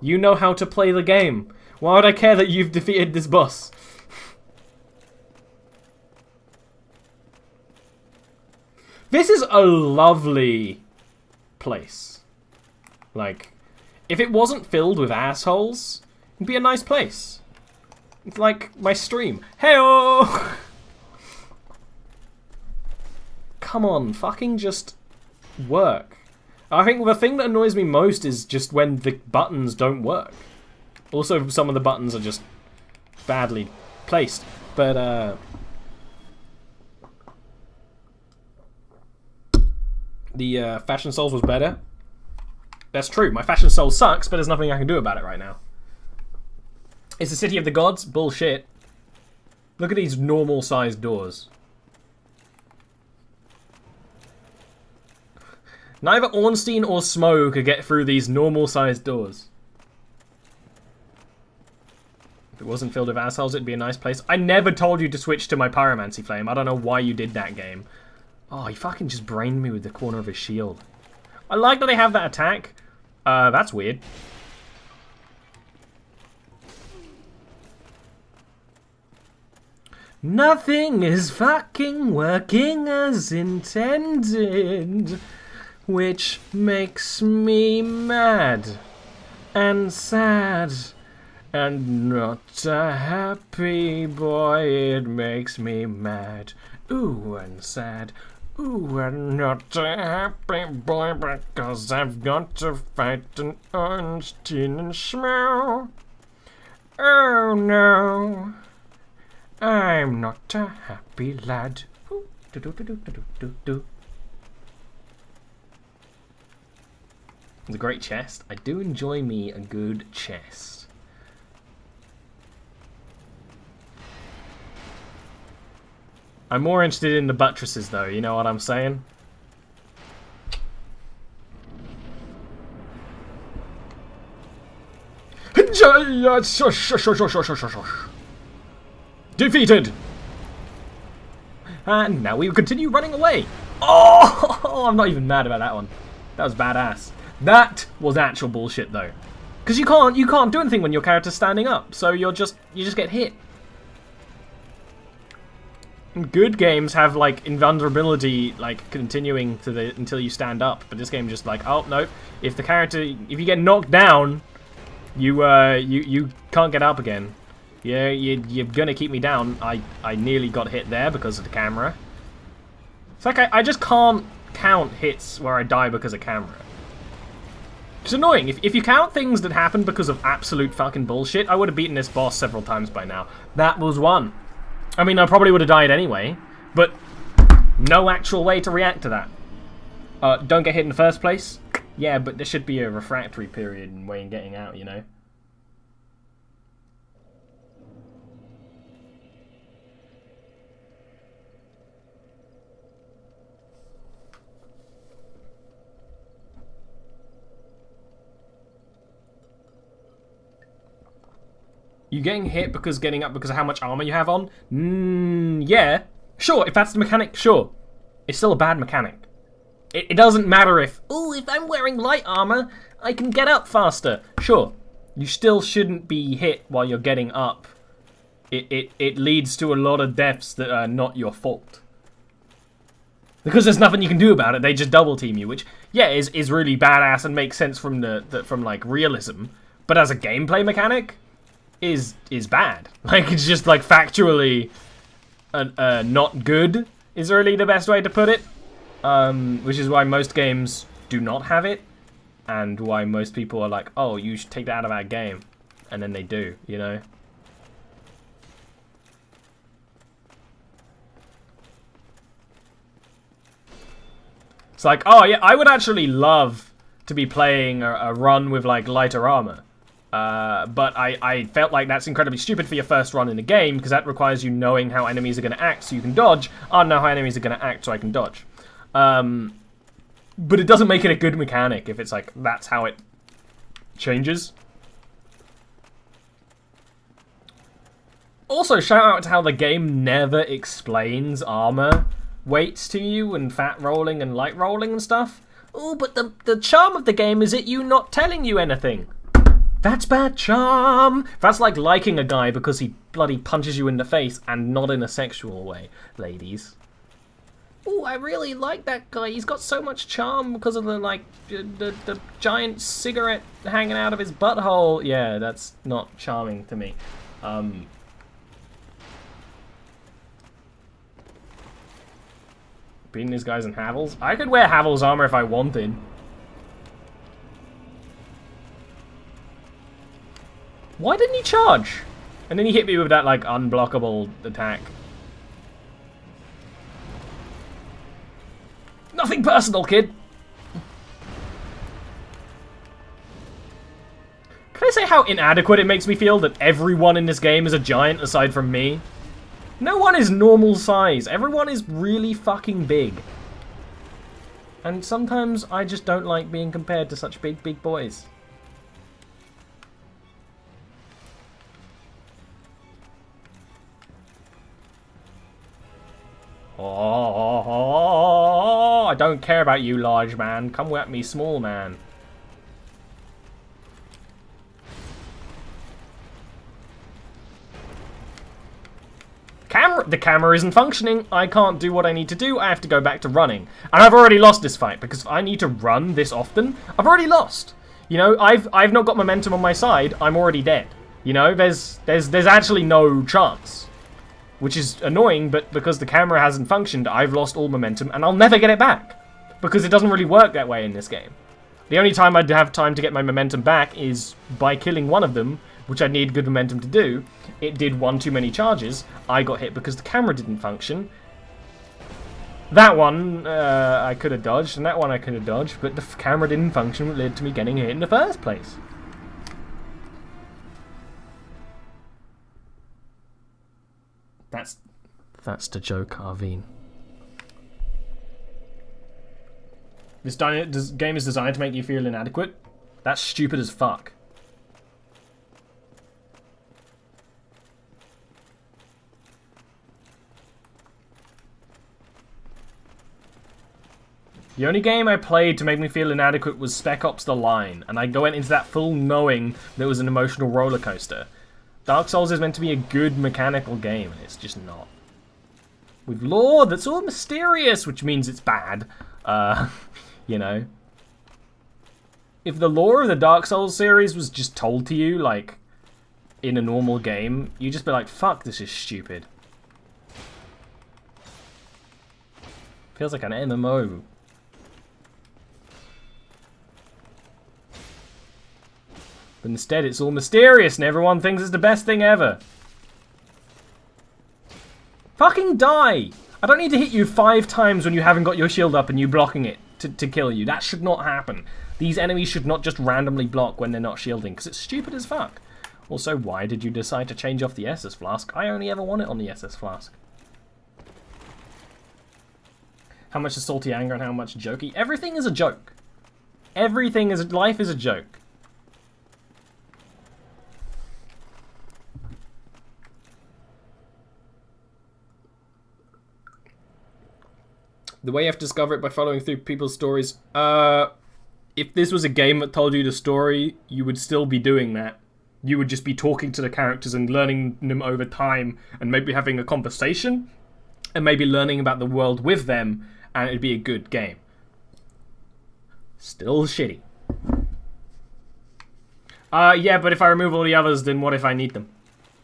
You know how to play the game. Why would I care that you've defeated this boss? This is a lovely place. Like, if it wasn't filled with assholes, it'd be a nice place. It's like my stream. Hey-oh! Come on, fucking just work. I think the thing that annoys me most is just when the buttons don't work. Also, some of the buttons are just badly placed. But the Fashion Souls was better. That's true. My Fashion Soul sucks, but there's nothing I can do about it right now. It's the City of the Gods? Bullshit. Look at these normal-sized doors. Neither Ornstein or Smo could get through these normal-sized doors. If it wasn't filled with assholes, it'd be a nice place. I never told you to switch to my Pyromancy Flame. I don't know why you did that, game. Oh, he fucking just brained me with the corner of his shield. I like that they have that attack. That's weird. Nothing is fucking working as intended. Which makes me mad and sad and not a happy boy. It makes me mad, ooh, and sad, ooh, and not a happy boy because I've got to fight an Ornstein and Smo. Oh no, I'm not a happy lad. Ooh, do do do do do do do. It's a great chest. I do enjoy me a good chest. I'm more interested in the buttresses though, you know what I'm saying? Defeated! And now we continue running away. Oh, I'm not even mad about that one. That was badass. That was actual bullshit though, because you can't do anything when your character's standing up, so you just get hit. Good games have like invulnerability, like continuing to until you stand up, but this game just like, oh no, if you get knocked down, you can't get up again. Yeah, you're gonna keep me down. I nearly got hit there because of the camera. It's like I just can't count hits where I die because of camera. It's annoying. If you count things that happen because of absolute fucking bullshit, I would have beaten this boss several times by now. That was one. I mean, I probably would have died anyway, but no actual way to react to that. Don't get hit in the first place? Yeah, but there should be a refractory period in way in getting out, you know? You getting hit because getting up because of how much armor you have on? Yeah. Sure, if that's the mechanic, sure. It's still a bad mechanic. It doesn't matter if I'm wearing light armor, I can get up faster. Sure. You still shouldn't be hit while you're getting up. It leads to a lot of deaths that are not your fault. Because there's nothing you can do about it, they just double team you, which, yeah, is really badass and makes sense from from like realism. But as a gameplay mechanic, is bad. Like, it's just like factually not good is really the best way to put it. Which is why most games do not have it, and why most people are like, oh, you should take that out of our game, and then they do, you know. It's like, oh yeah, I would actually love to be playing a run with like lighter armor. But I felt like that's incredibly stupid for your first run in the game, because that requires you knowing how enemies are going to act so you can dodge. I don't know how enemies are going to act so I can dodge. But it doesn't make it a good mechanic if it's like, that's how it changes. Also, shout out to how the game never explains armor weights to you, and fat rolling and light rolling and stuff. Oh, but the charm of the game is it you not telling you anything. That's bad charm. That's like liking a guy because he bloody punches you in the face, and not in a sexual way, ladies. Oh, I really like that guy. He's got so much charm because of the like the giant cigarette hanging out of his butthole. Yeah, that's not charming to me. Beating these guys in Havel's. I could wear Havel's armor if I wanted. Why didn't he charge? And then he hit me with that, like, unblockable attack. Nothing personal, kid! Can I say how inadequate it makes me feel that everyone in this game is a giant aside from me? No one is normal size. Everyone is really fucking big. And sometimes I just don't like being compared to such big, big boys. Oh, I don't care about you, large man. Come at me, small man. The camera isn't functioning. I can't do what I need to do. I have to go back to running. And I've already lost this fight because if I need to run this often, I've already lost. You know, I've not got momentum on my side. I'm already dead. You know, there's actually no chance. Which is annoying, but because the camera hasn't functioned, I've lost all momentum and I'll never get it back. Because it doesn't really work that way in this game. The only time I'd have time to get my momentum back is by killing one of them, which I need good momentum to do. It did one too many charges. I got hit because the camera didn't function. That one, I could have dodged, and that one I could have dodged, but the camera didn't function, which led to me getting hit in the first place. That's the joke, Arvine. This game is designed to make you feel inadequate? That's stupid as fuck. The only game I played to make me feel inadequate was Spec Ops The Line, and I went into that full knowing that it was an emotional roller coaster. Dark Souls is meant to be a good mechanical game, and it's just not. With lore that's all mysterious, which means it's bad. You know. If the lore of the Dark Souls series was just told to you, like, in a normal game, you'd just be like, fuck, this is stupid. Feels like an MMO. But instead, it's all mysterious and everyone thinks it's the best thing ever. Fucking die! I don't need to hit you 5 times when you haven't got your shield up and you blocking it to kill you. That should not happen. These enemies should not just randomly block when they're not shielding, because it's stupid as fuck. Also, why did you decide to change off the SS Flask? I only ever want it on the SS Flask. How much is salty anger and how much jokey? Everything is a joke. Everything is... life is a joke. The way you have to discover it by following through people's stories. If this was a game that told you the story, you would still be doing that. You would just be talking to the characters and learning them over time and maybe having a conversation and maybe learning about the world with them, and it'd be a good game. Still shitty. Yeah, but if I remove all the others, then what if I need them?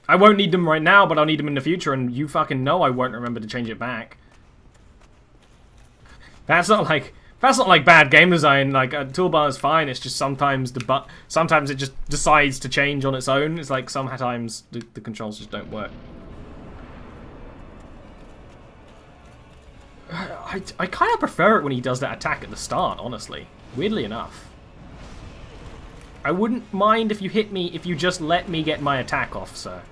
I won't need them right now, but I'll need them in the future, and you fucking know I won't remember to change it back. That's not like bad game design. Like, a toolbar is fine. It's just sometimes sometimes it just decides to change on its own. It's like sometimes the controls just don't work. I kind of prefer it when he does that attack at the start, honestly. Weirdly enough. I wouldn't mind if you hit me if you just let me get my attack off, sir.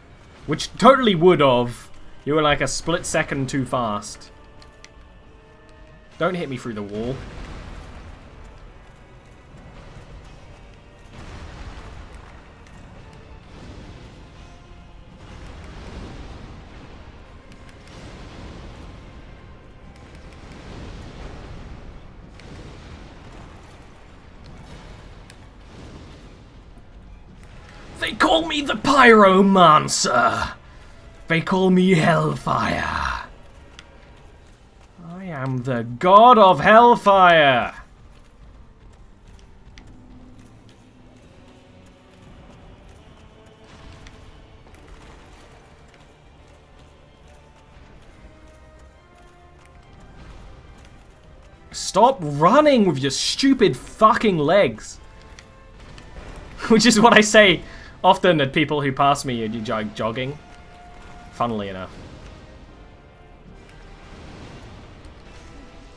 Which totally would have. You were like a split second too fast. Don't hit me through the wall. They call me the Pyromancer. They call me Hellfire. I am the god of Hellfire! Stop running with your stupid fucking legs! Which is what I say Often at people who pass me and you jogging. Funnily enough.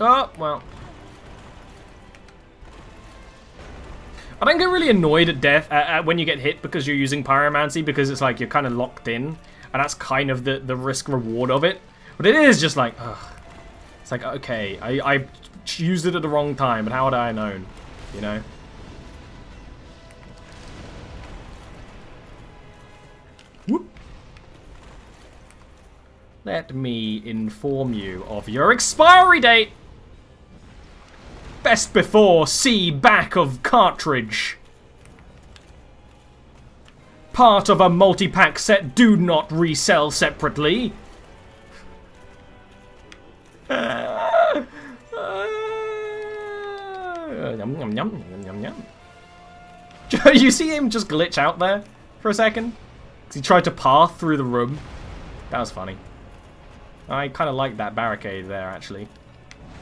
Oh, well. I don't get really annoyed at death when you get hit because you're using pyromancy, because it's like you're kind of locked in, and that's kind of the risk reward of it. But it is just like, ugh. It's like, okay, I used it at the wrong time, but how would I have known? You know? Whoop. Let me inform you of your expiry date. Best before, see back of cartridge. Part of a multi-pack set, do not resell separately. Yum, yum, yum, yum, yum. You see him just glitch out there for a second? Because he tried to path through the room. That was funny. I kind of like that barricade there, actually.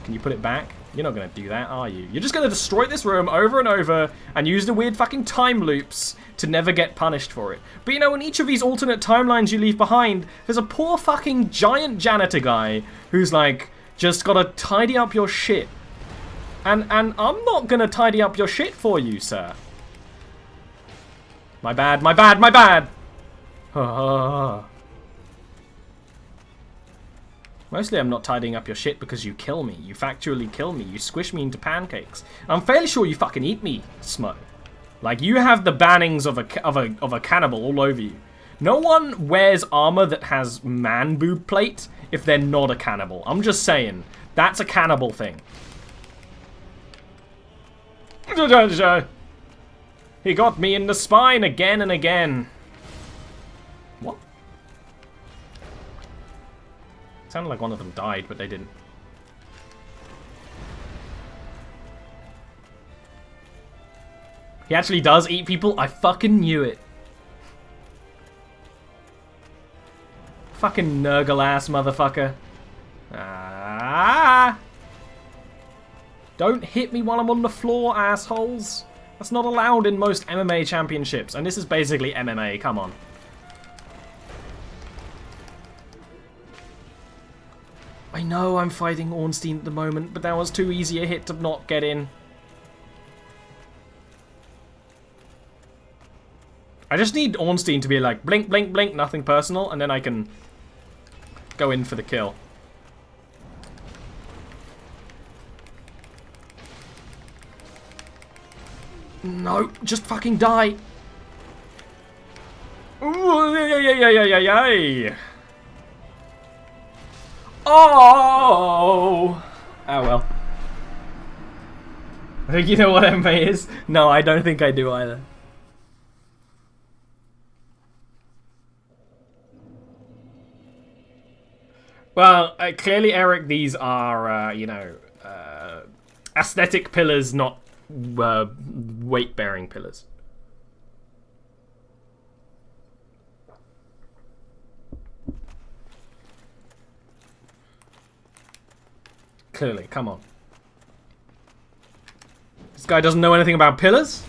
Can you put it back? You're not going to do that, are you? You're just going to destroy this room over and over and use the weird fucking time loops to never get punished for it. But you know, in each of these alternate timelines you leave behind, there's a poor fucking giant janitor guy who's like, just got to tidy up your shit. And I'm not going to tidy up your shit for you, sir. My bad, my bad, my bad! Mostly I'm not tidying up your shit because you kill me. You factually kill me. You squish me into pancakes. I'm fairly sure you fucking eat me, Smo. Like, you have the bannings of a cannibal all over you. No one wears armor that has man boob plate if they're not a cannibal. I'm just saying. That's a cannibal thing. He got me in the spine again and again. What? Sounded like one of them died, but they didn't. He actually does eat people? I fucking knew it. Fucking Nurgle ass motherfucker. Ah! Don't hit me while I'm on the floor, assholes. That's not allowed in most MMA championships. And this is basically MMA, come on. I know I'm fighting Ornstein at the moment, but that was too easy a hit to not get in. I just need Ornstein to be like, blink, blink, blink, nothing personal, and then I can go in for the kill. No, just fucking die. Ooh, yeah. Oh! Oh well. I think you know what MMA is? No, I don't think I do either. Well, clearly, Eric, these are, you know, aesthetic pillars, not weight-bearing pillars. Clearly, come on. This guy doesn't know anything about pillars?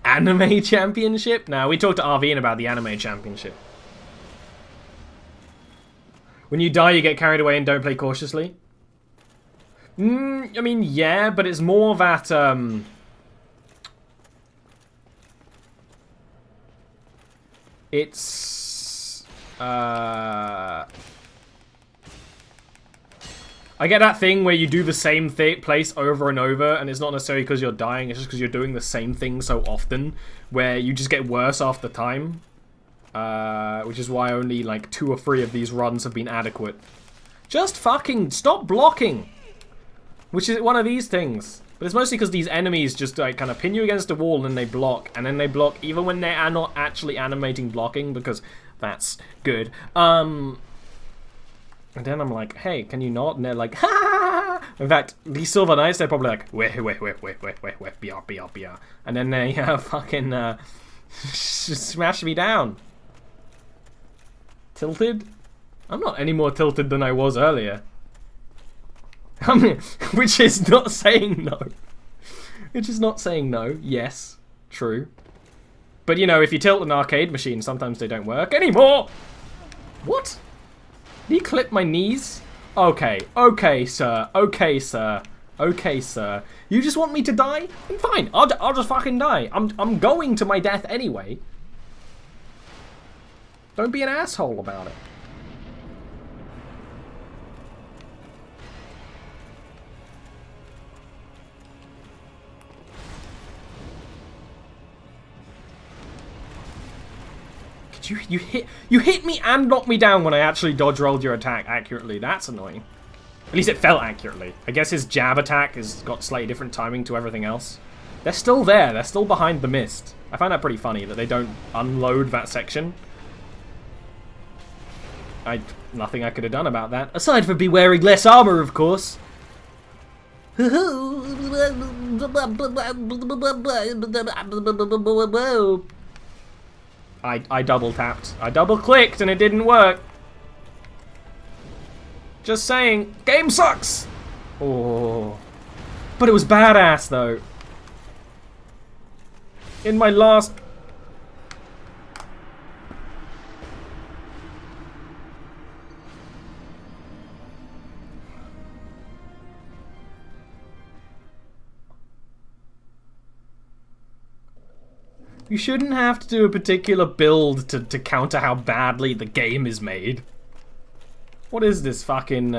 Anime championship? Nah, we talked to Arvine about the anime championship. When you die, you get carried away and don't play cautiously? I mean, yeah, but it's more that, it's, I get that thing where you do the same place over and over, and it's not necessarily because you're dying, it's just because you're doing the same thing so often, where you just get worse after time. Which is why only like 2 or 3 of these runs have been adequate. Just fucking stop blocking! Which is one of these things. But it's mostly because these enemies just like kind of pin you against a wall and they block. And then they block even when they are not actually animating blocking, because that's good. And then I'm like, hey, can you not? And they're like, ha! In fact, these Silver Knights, they're probably like, wait, BR. And then they fucking smash me down. Tilted? I'm not any more tilted than I was earlier. I mean, which is not saying no. Which is not saying no. Yes, true. But, you know, if you tilt an arcade machine, sometimes they don't work anymore. What? Did he clip my knees? Okay, okay, sir. Okay, sir. Okay, sir. You just want me to die? Then fine. I'll just fucking die. I'm going to my death anyway. Don't be an asshole about it. You hit me and knocked me down when I actually dodge rolled your attack accurately. That's annoying. At least it felt accurately. I guess his jab attack has got slightly different timing to everything else. They're still there. They're still behind the mist. I find that pretty funny that they don't unload that section. Nothing I could have done about that. Aside from be wearing less armor, of course. I double tapped. I double clicked and it didn't work. Just saying, game sucks. Oh, but it was badass though. In my last. You shouldn't have to do a particular build to counter how badly the game is made. What is this fucking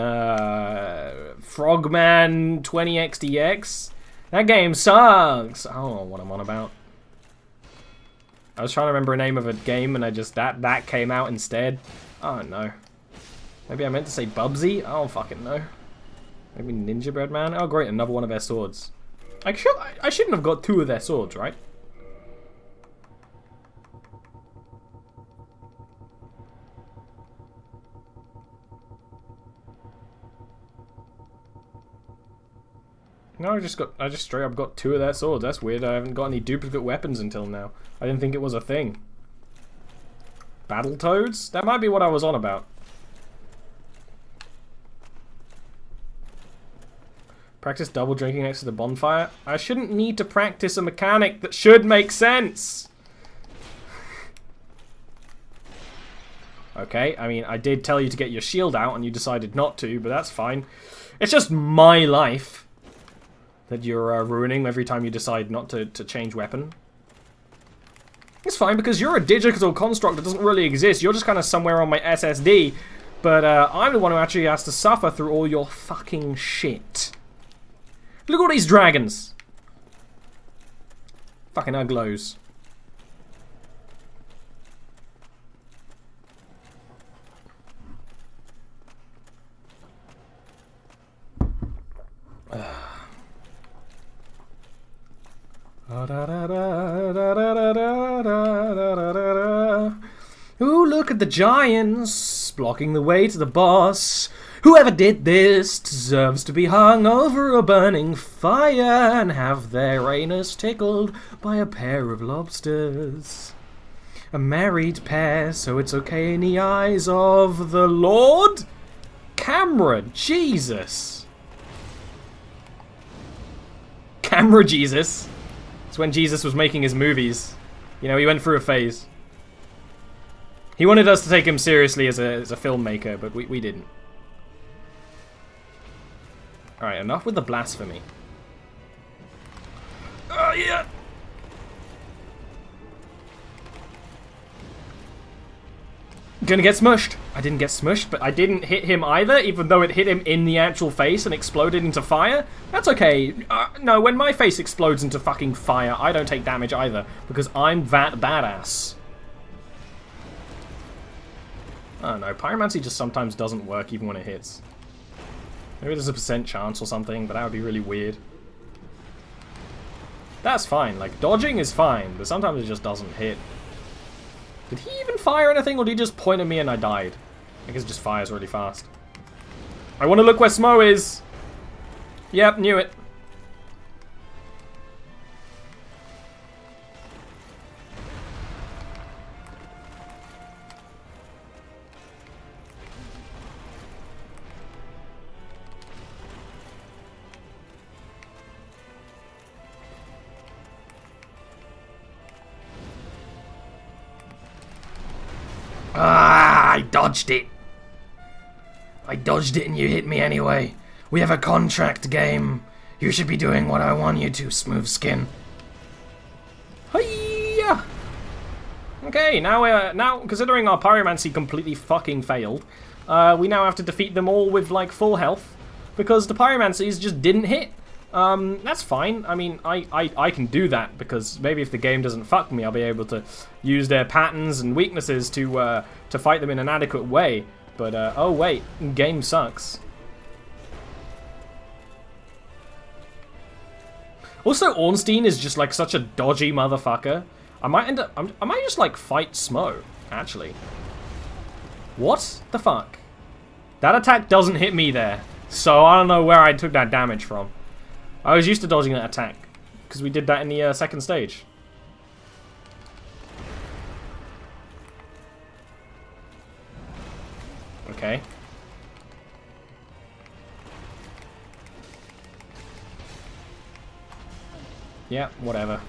Frogman 20XDX? That game sucks. I don't know what I'm on about. I was trying to remember a name of a game and I just that came out instead. I don't know. Maybe I meant to say Bubsy? I don't fucking know. Maybe Ninja Bread Man? Oh great, another one of their swords. I shouldn't have got 2 of their swords, right? No, I just straight up got 2 of their swords. That's weird. I haven't got any duplicate weapons until now. I didn't think it was a thing. Battletoads? That might be what I was on about. Practice double drinking next to the bonfire? I shouldn't need to practice a mechanic that should make sense! Okay, I mean, I did tell you to get your shield out and you decided not to, but that's fine. It's just my life that you're ruining every time you decide not to change weapon. It's fine, because you're a digital construct that doesn't really exist. You're just kind of somewhere on my SSD, but I'm the one who actually has to suffer through all your fucking shit. Look at all these dragons. Fucking uglos. Ooh, look at the giants blocking the way to the boss. Whoever did this deserves to be hung over a burning fire and have their anus tickled by a pair of lobsters. A married pair, so it's okay in the eyes of the Lord? Camera Jesus. Camera Jesus. It's when Jesus was making his movies. You know, he went through a phase. He wanted us to take him seriously as a filmmaker, but we didn't. Alright, enough with the blasphemy. Oh, yeah! Gonna get smushed. I didn't get smushed, but I didn't hit him either, even though it hit him in the actual face and exploded into fire. That's okay. No, when my face explodes into fucking fire, I don't take damage either, because I'm that badass. I don't know, pyromancy just sometimes doesn't work even when it hits. Maybe there's a % chance or something, but that would be really weird. That's fine, like, dodging is fine, but sometimes it just doesn't hit. Did he even fire anything, or did he just point at me and I died? I guess it just fires really fast. I want to look where Smo is! Yep, knew it. Ah, I dodged it. I dodged it and you hit me anyway. We have a contract game. You should be doing what I want you to, smooth skin. Hiya! Okay, now considering our pyromancy completely fucking failed, we now have to defeat them all with like full health because the pyromancies just didn't hit. That's fine. I mean, I can do that because maybe if the game doesn't fuck me, I'll be able to use their patterns and weaknesses to fight them in an adequate way. But oh wait, game sucks. Also, Ornstein is just like such a dodgy motherfucker. I might end up. I might just like fight Smo. Actually, what the fuck? That attack doesn't hit me there, so I don't know where I took that damage from. I was used to dodging that attack because we did that in the second stage. Okay. Yeah, whatever.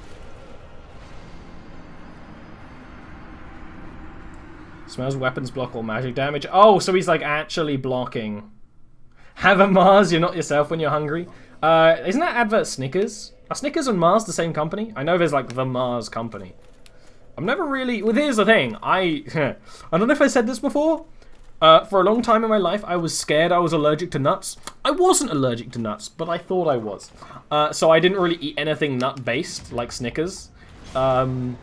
Smells weapons block all magic damage. Oh, so he's like actually blocking. Have a Mars, you're not yourself when you're hungry. Isn't that advert Snickers? Are Snickers and Mars the same company? I know there's like the Mars company. I'm never really... Well, here's the thing. I don't know if I said this before. For a long time in my life, I was scared I was allergic to nuts. I wasn't allergic to nuts, but I thought I was. So I didn't really eat anything nut-based, like Snickers. But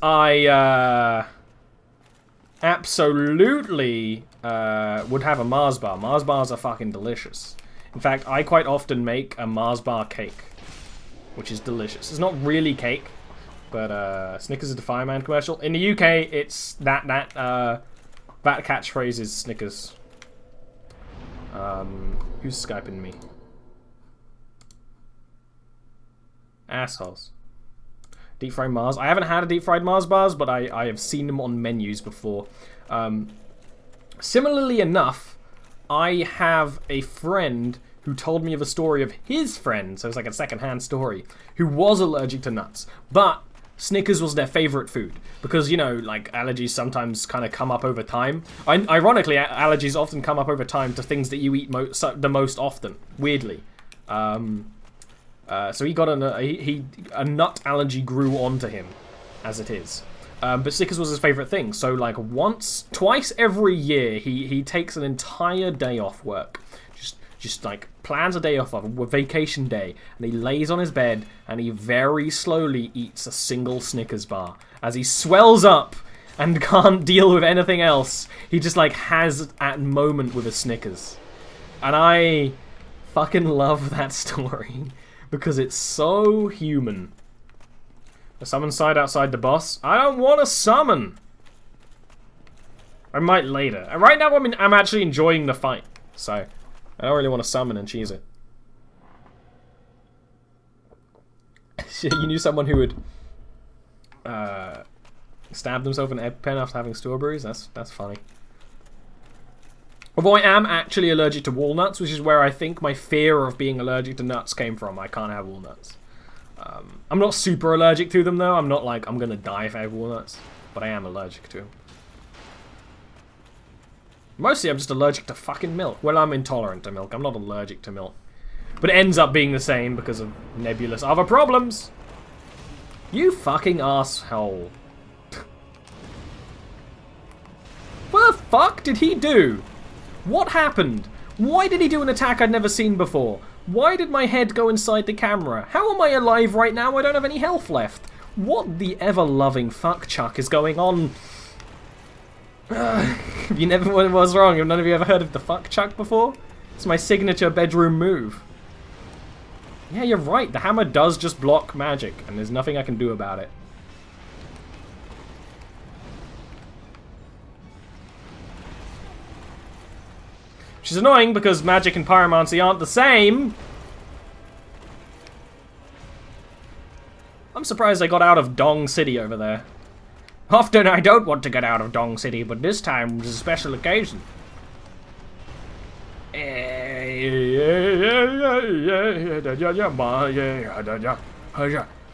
I absolutely would have a Mars bar. Mars bars are fucking delicious. In fact, I quite often make a Mars bar cake, which is delicious. It's not really cake, but Snickers is the Fireman commercial. In the UK, it's that catchphrase is Snickers. Who's Skyping me? Assholes. Deep fried Mars. I haven't had a deep fried Mars bars, but I have seen them on menus before. Similarly enough, I have a friend who told me of a story of his friend, so it's like a second-hand story, who was allergic to nuts, but Snickers was their favorite food because, you know, like allergies sometimes kind of come up over time. Ironically, allergies often come up over time to things that you eat the most often. Weirdly, so he got a nut allergy grew onto him, as it is. But Snickers was his favorite thing. So like twice every year, he takes an entire day off work. Just like plans a day off of a vacation day, and he lays on his bed and he very slowly eats a single Snickers bar as he swells up and can't deal with anything else. He just like has that moment with a Snickers, and I fucking love that story because it's so human. A summon side outside the boss. I don't want to summon. I might later. Right now, I'm actually enjoying the fight, so I don't really want to summon and cheese it. You knew someone who would stab themselves in an EpiPen after having strawberries? That's funny. Although I am actually allergic to walnuts, which is where I think my fear of being allergic to nuts came from. I can't have walnuts. I'm not super allergic to them, though. I'm not like, I'm going to die if I have walnuts. But I am allergic to them. Mostly I'm just allergic to fucking milk. Well, I'm intolerant to milk. I'm not allergic to milk. But it ends up being the same because of nebulous other problems. You fucking asshole. What the fuck did he do? What happened? Why did he do an attack I'd never seen before? Why did my head go inside the camera? How am I alive right now? I don't have any health left. What the ever-loving fuckchuck is going on? You never was wrong. Have none of you ever heard of the fuckchuck before? It's my signature bedroom move. Yeah, you're right. The hammer does just block magic, and there's nothing I can do about it. Which is annoying because magic and pyromancy aren't the same. I'm surprised I got out of Dong City over there. Often I don't want to get out of Dong City, but this time was a special occasion.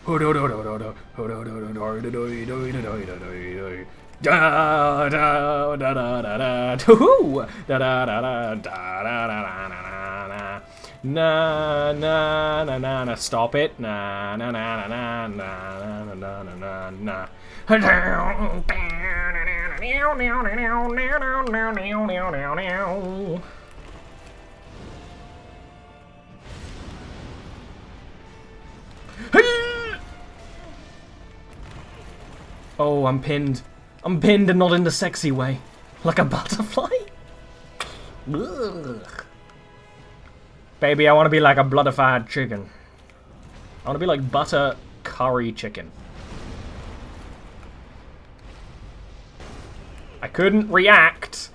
Da da da da da da da da da da da da. Na na na na na. Stop it. Na na na na na na na na na na. Oh, I'm pinned. I'm pinned and not in the sexy way. Like a butterfly? Ugh. Baby, I want to be like a bloodified chicken. I want to be like butter curry chicken. I couldn't react.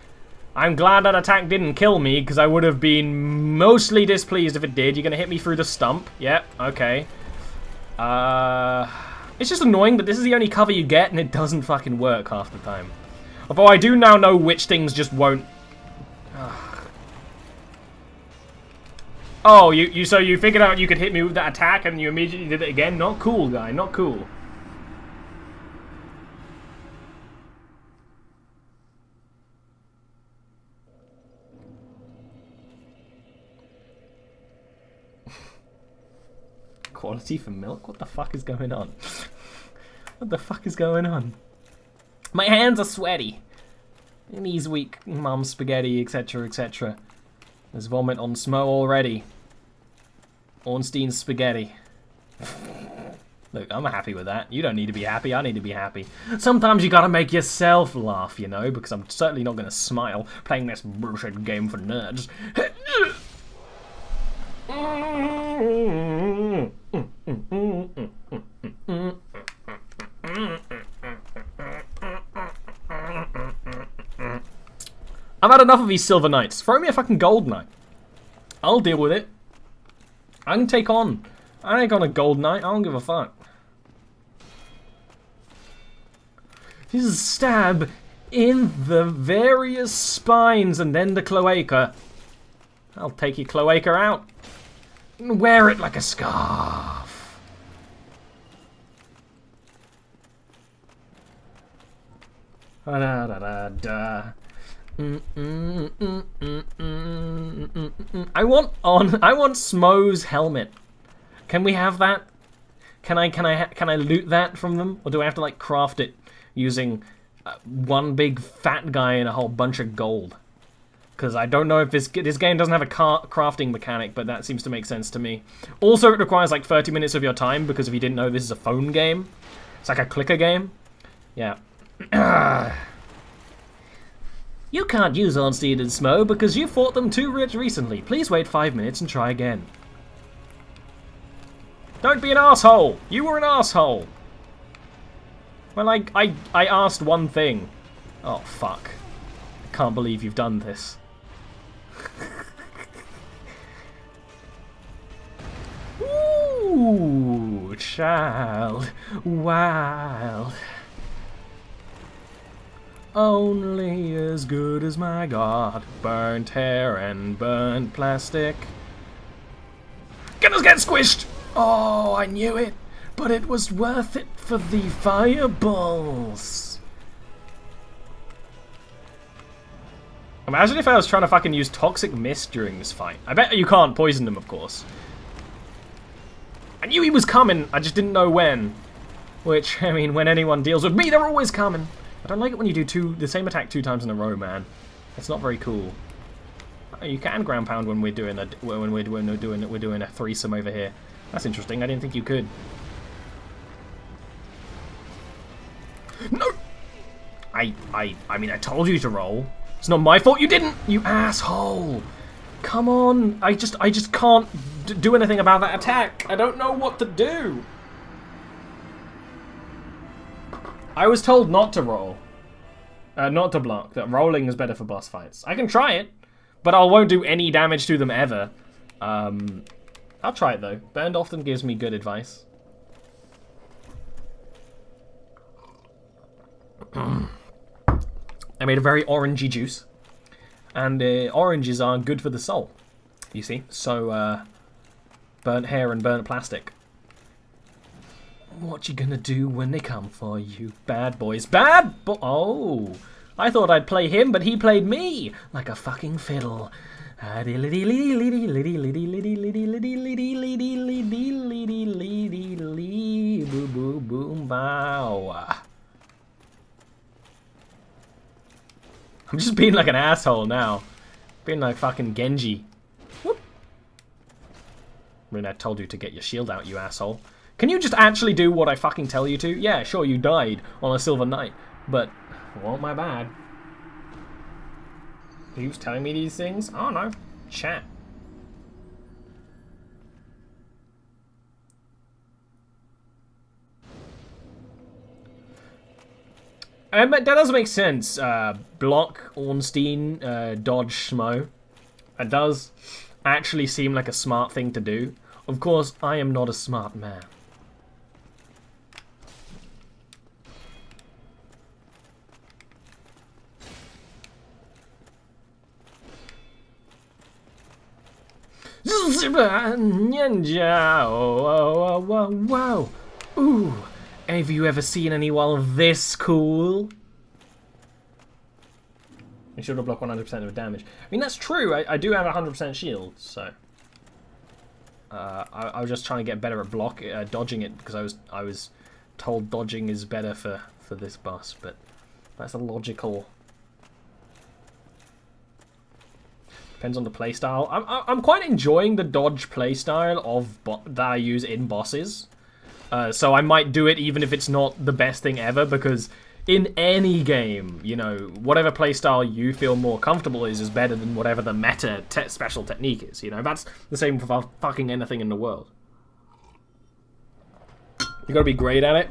I'm glad that attack didn't kill me, because I would have been mostly displeased if it did. You're going to hit me through the stump. Yep, okay. It's just annoying that this is the only cover you get, and it doesn't fucking work half the time. Although I do now know which things just won't... Oh, so you figured out you could hit me with that attack, and you immediately did it again? Not cool, guy. Not cool. Quality for milk? What the fuck is going on? What the fuck is going on? My hands are sweaty. Knees weak, mum spaghetti, etc, etc. There's vomit on Smo already. Ornstein's spaghetti. Look, I'm happy with that. You don't need to be happy, I need to be happy. Sometimes you gotta make yourself laugh, you know, because I'm certainly not gonna smile playing this bullshit game for nerds. I've had enough of these silver knights. Throw me a fucking gold knight. I'll deal with it. I can take on. I ain't on a gold knight. I don't give a fuck. This is stab in the various spines and then the cloaca. I'll take your cloaca out and wear it like a scarf. Da da da da. I want Smo's helmet. Can we have that? Can I loot that from them, or do I have to like craft it using one big fat guy and a whole bunch of gold? Because I don't know if this game doesn't have a crafting mechanic, but that seems to make sense to me. Also, it requires like 30 minutes of your time, because if you didn't know, this is a phone game. It's like a clicker game. Yeah. You can't use Ornstein and Smo because you fought them too recently. Please wait 5 minutes and try again. Don't be an asshole! You were an asshole! Well, I asked one thing. Oh, fuck. I can't believe you've done this. Ooh, child. Wild. Only as good as my god. Burnt hair and burnt plastic. Gonna get squished! Oh, I knew it. But it was worth it for the fireballs. Imagine if I was trying to fucking use Toxic Mist during this fight. I bet you can't poison them, of course. I knew he was coming, I just didn't know when. Which, I mean, when anyone deals with me, they're always coming. I don't like it when you do the same attack 2 times in a row, man. It's not very cool. You can ground pound when we're doing a threesome over here. That's interesting. I didn't think you could. No. I mean, I told you to roll. It's not my fault you didn't. You asshole. Come on. I just can't do anything about that attack. I don't know what to do. I was told not to roll. Not to block. That rolling is better for boss fights. I can try it, but I won't do any damage to them ever. I'll try it though. Burned often gives me good advice. I made a very orangey juice. And oranges are good for the soul, you see. So, burnt hair and burnt plastic. What you gonna do when they come for you? Bad boys. Bad boy. Oh. I thought I'd play him, but he played me like a fucking fiddle. Bow. I'm just being like an asshole now. Being like fucking Genji. Whoop. I mean, I told you to get your shield out, you asshole. Can you just actually do what I fucking tell you to? Yeah, sure, you died on a Silver Knight, but it wasn't my bad. Who's telling me these things? I don't know. Chat. But that does make sense. Block, Ornstein, dodge, Schmo. It does actually seem like a smart thing to do. Of course, I am not a smart man. Ninja! Oh, wow. Ooh. Have you ever seen anyone this cool? You should have blocked 100% of the damage. I mean, that's true. I do have 100% shield, so... I was just trying to get better at dodging it, because I was told dodging is better for this boss, but that's a logical... Depends on the playstyle. I'm quite enjoying the dodge playstyle that I use in bosses. So I might do it even if it's not the best thing ever, because in any game, you know, whatever playstyle you feel more comfortable is better than whatever the meta special technique is, you know? That's the same for fucking anything in the world. You gotta be great at it.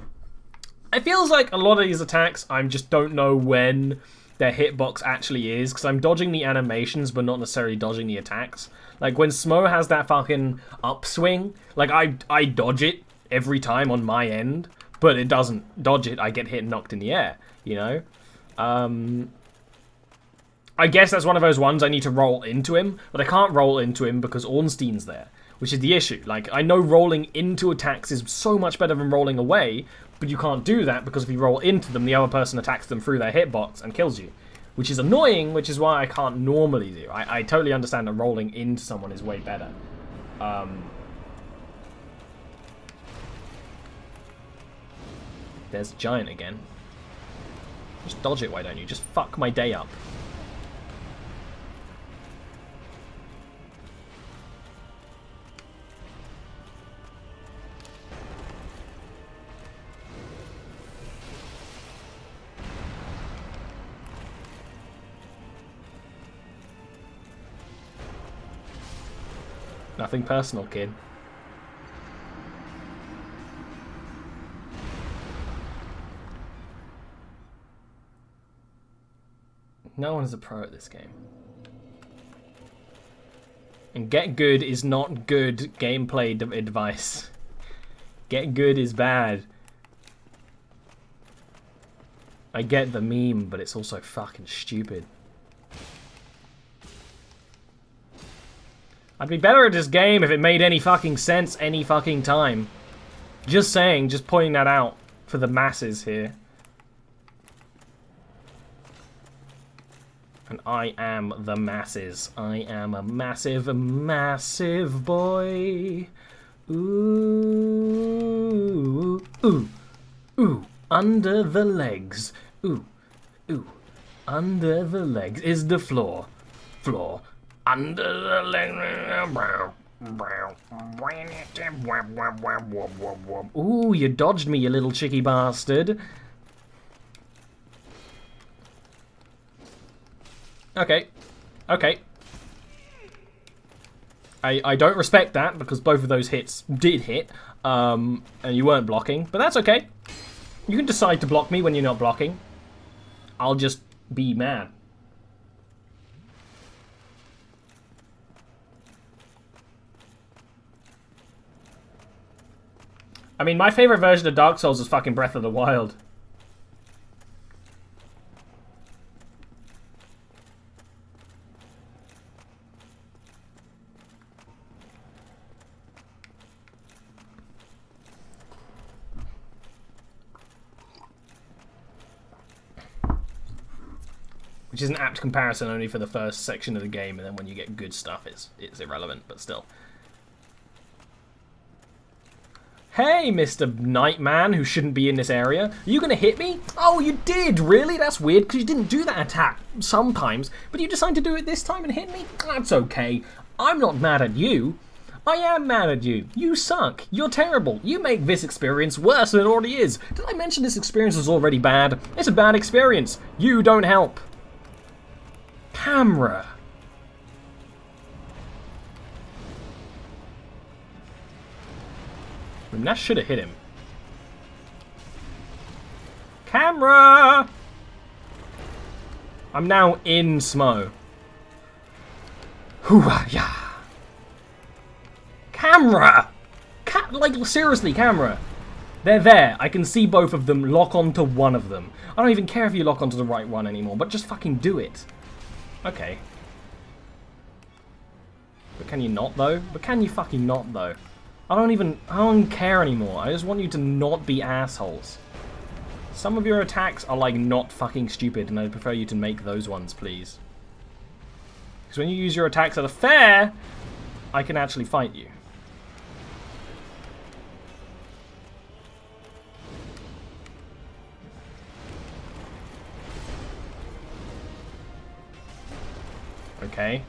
It feels like a lot of these attacks, I just don't know when their hitbox actually is, because I'm dodging the animations but not necessarily dodging the attacks. Like when Smo has that fucking upswing, like I dodge it every time on my end, but it doesn't dodge it. I get hit and knocked in the air, you know? I guess that's one of those ones I need to roll into him, but I can't roll into him because Ornstein's there, which is the issue. Like, I know rolling into attacks is so much better than rolling away, but you can't do that because if you roll into them, the other person attacks them through their hitbox and kills you, which is annoying, which is why I can't normally do. I totally understand that rolling into someone is way better. There's Giant again. Just dodge it, why don't you? Just fuck my day up. Nothing personal, kid. No one is a pro at this game. And get good is not good gameplay advice. Get good is bad. I get the meme, but it's also fucking stupid. I'd be better at this game if it made any fucking sense any fucking time. Just saying, just pointing that out for the masses here. And I am the masses. I am a massive, massive boy. Ooh, ooh, ooh, under the legs. Ooh, ooh, under the legs is the floor. Floor. Under the legs. Ooh, you dodged me, you little chicky bastard. Okay. Okay. I don't respect that, because both of those hits did hit, and you weren't blocking, but that's okay. You can decide to block me when you're not blocking. I'll just be mad. I mean, my favorite version of Dark Souls is fucking Breath of the Wild. Which is an apt comparison only for the first section of the game, and then when you get good stuff, it's irrelevant, but still. Hey, Mr. Nightman, who shouldn't be in this area. Are you going to hit me? Oh, you did? Really? That's weird, because you didn't do that attack sometimes, but you decided to do it this time and hit me? That's okay. I'm not mad at you. I am mad at you. You suck. You're terrible. You make this experience worse than it already is. Did I mention this experience was already bad? It's a bad experience. You don't help. Camera. I mean, that should have hit him. Camera! I'm now in Smo. Hoo-ah-ya. Camera! Like, seriously, camera. They're there. I can see both of them. Lock onto one of them. I don't even care if you lock onto the right one anymore, but just fucking do it. Okay. But can you not, though? But can you fucking not, though? I don't care anymore. I just want you to not be assholes. Some of your attacks are, like, not fucking stupid, and I prefer you to make those ones, please. Because when you use your attacks at a fair, I can actually fight you. Okay.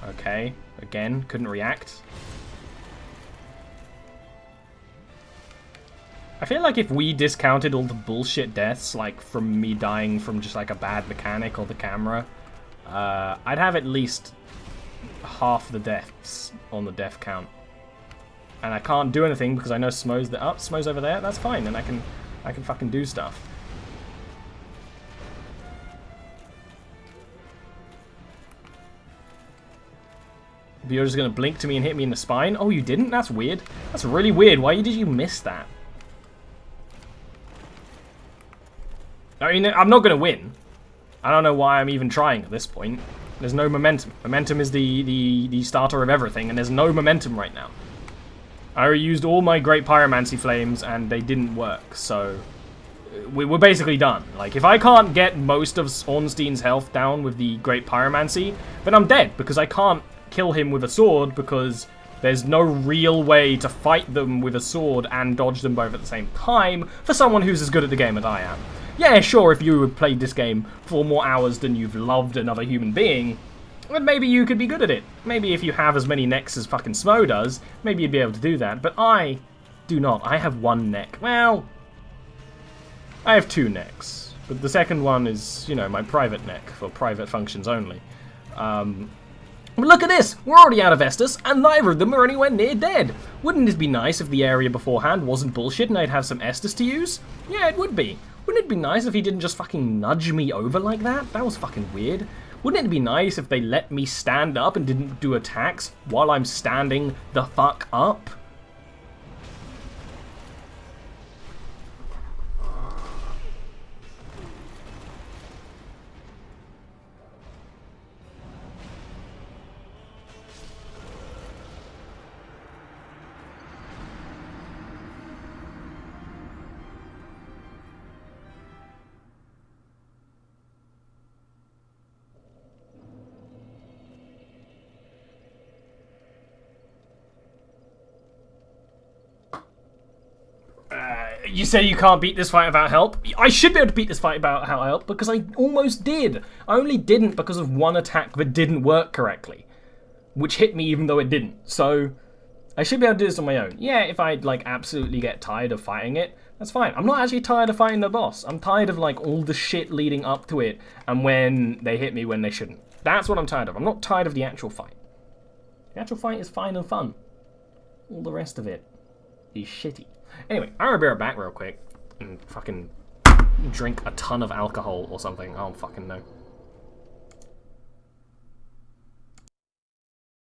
Okay. Again, couldn't react. I feel like if we discounted all the bullshit deaths, like from me dying from just like a bad mechanic or the camera, I'd have at least half the deaths on the death count. And I can't do anything because I know Smo's Smo's over there. That's fine, and I can fucking do stuff. But you're just gonna blink to me and hit me in the spine? Oh, you didn't? That's weird. That's really weird. Why did you miss that? I mean, I'm not gonna win. I don't know why I'm even trying at this point. There's no momentum. Momentum is the starter of everything, and there's no momentum right now. I already used all my great pyromancy flames, and they didn't work, so we're basically done. Like, if I can't get most of Ornstein's health down with the great pyromancy, then I'm dead, because I can't kill him with a sword because there's no real way to fight them with a sword and dodge them both at the same time for someone who's as good at the game as I am. Yeah, sure, if you had played this game for more hours than you've loved another human being, then maybe you could be good at it. Maybe if you have as many necks as fucking Smo does, maybe you'd be able to do that. But I do not. I have one neck. Well, I have two necks. But the second one is, you know, my private neck for private functions only. But look at this! We're already out of Estus, and neither of them are anywhere near dead. Wouldn't it be nice if the area beforehand wasn't bullshit and I'd have some Estus to use? Yeah, it would be. Wouldn't it be nice if he didn't just fucking nudge me over like that? That was fucking weird. Wouldn't it be nice if they let me stand up and didn't do attacks while I'm standing the fuck up? You say you can't beat this fight without help? I should be able to beat this fight without help because I almost did. I only didn't because of one attack that didn't work correctly, which hit me even though it didn't. So I should be able to do this on my own. Yeah, if I like absolutely get tired of fighting it, that's fine. I'm not actually tired of fighting the boss. I'm tired of like all the shit leading up to it and when they hit me when they shouldn't. That's what I'm tired of. I'm not tired of the actual fight. The actual fight is fine and fun. All the rest of it is shitty. Anyway, I'm gonna be right back real quick and fucking drink a ton of alcohol or something. I don't fucking know.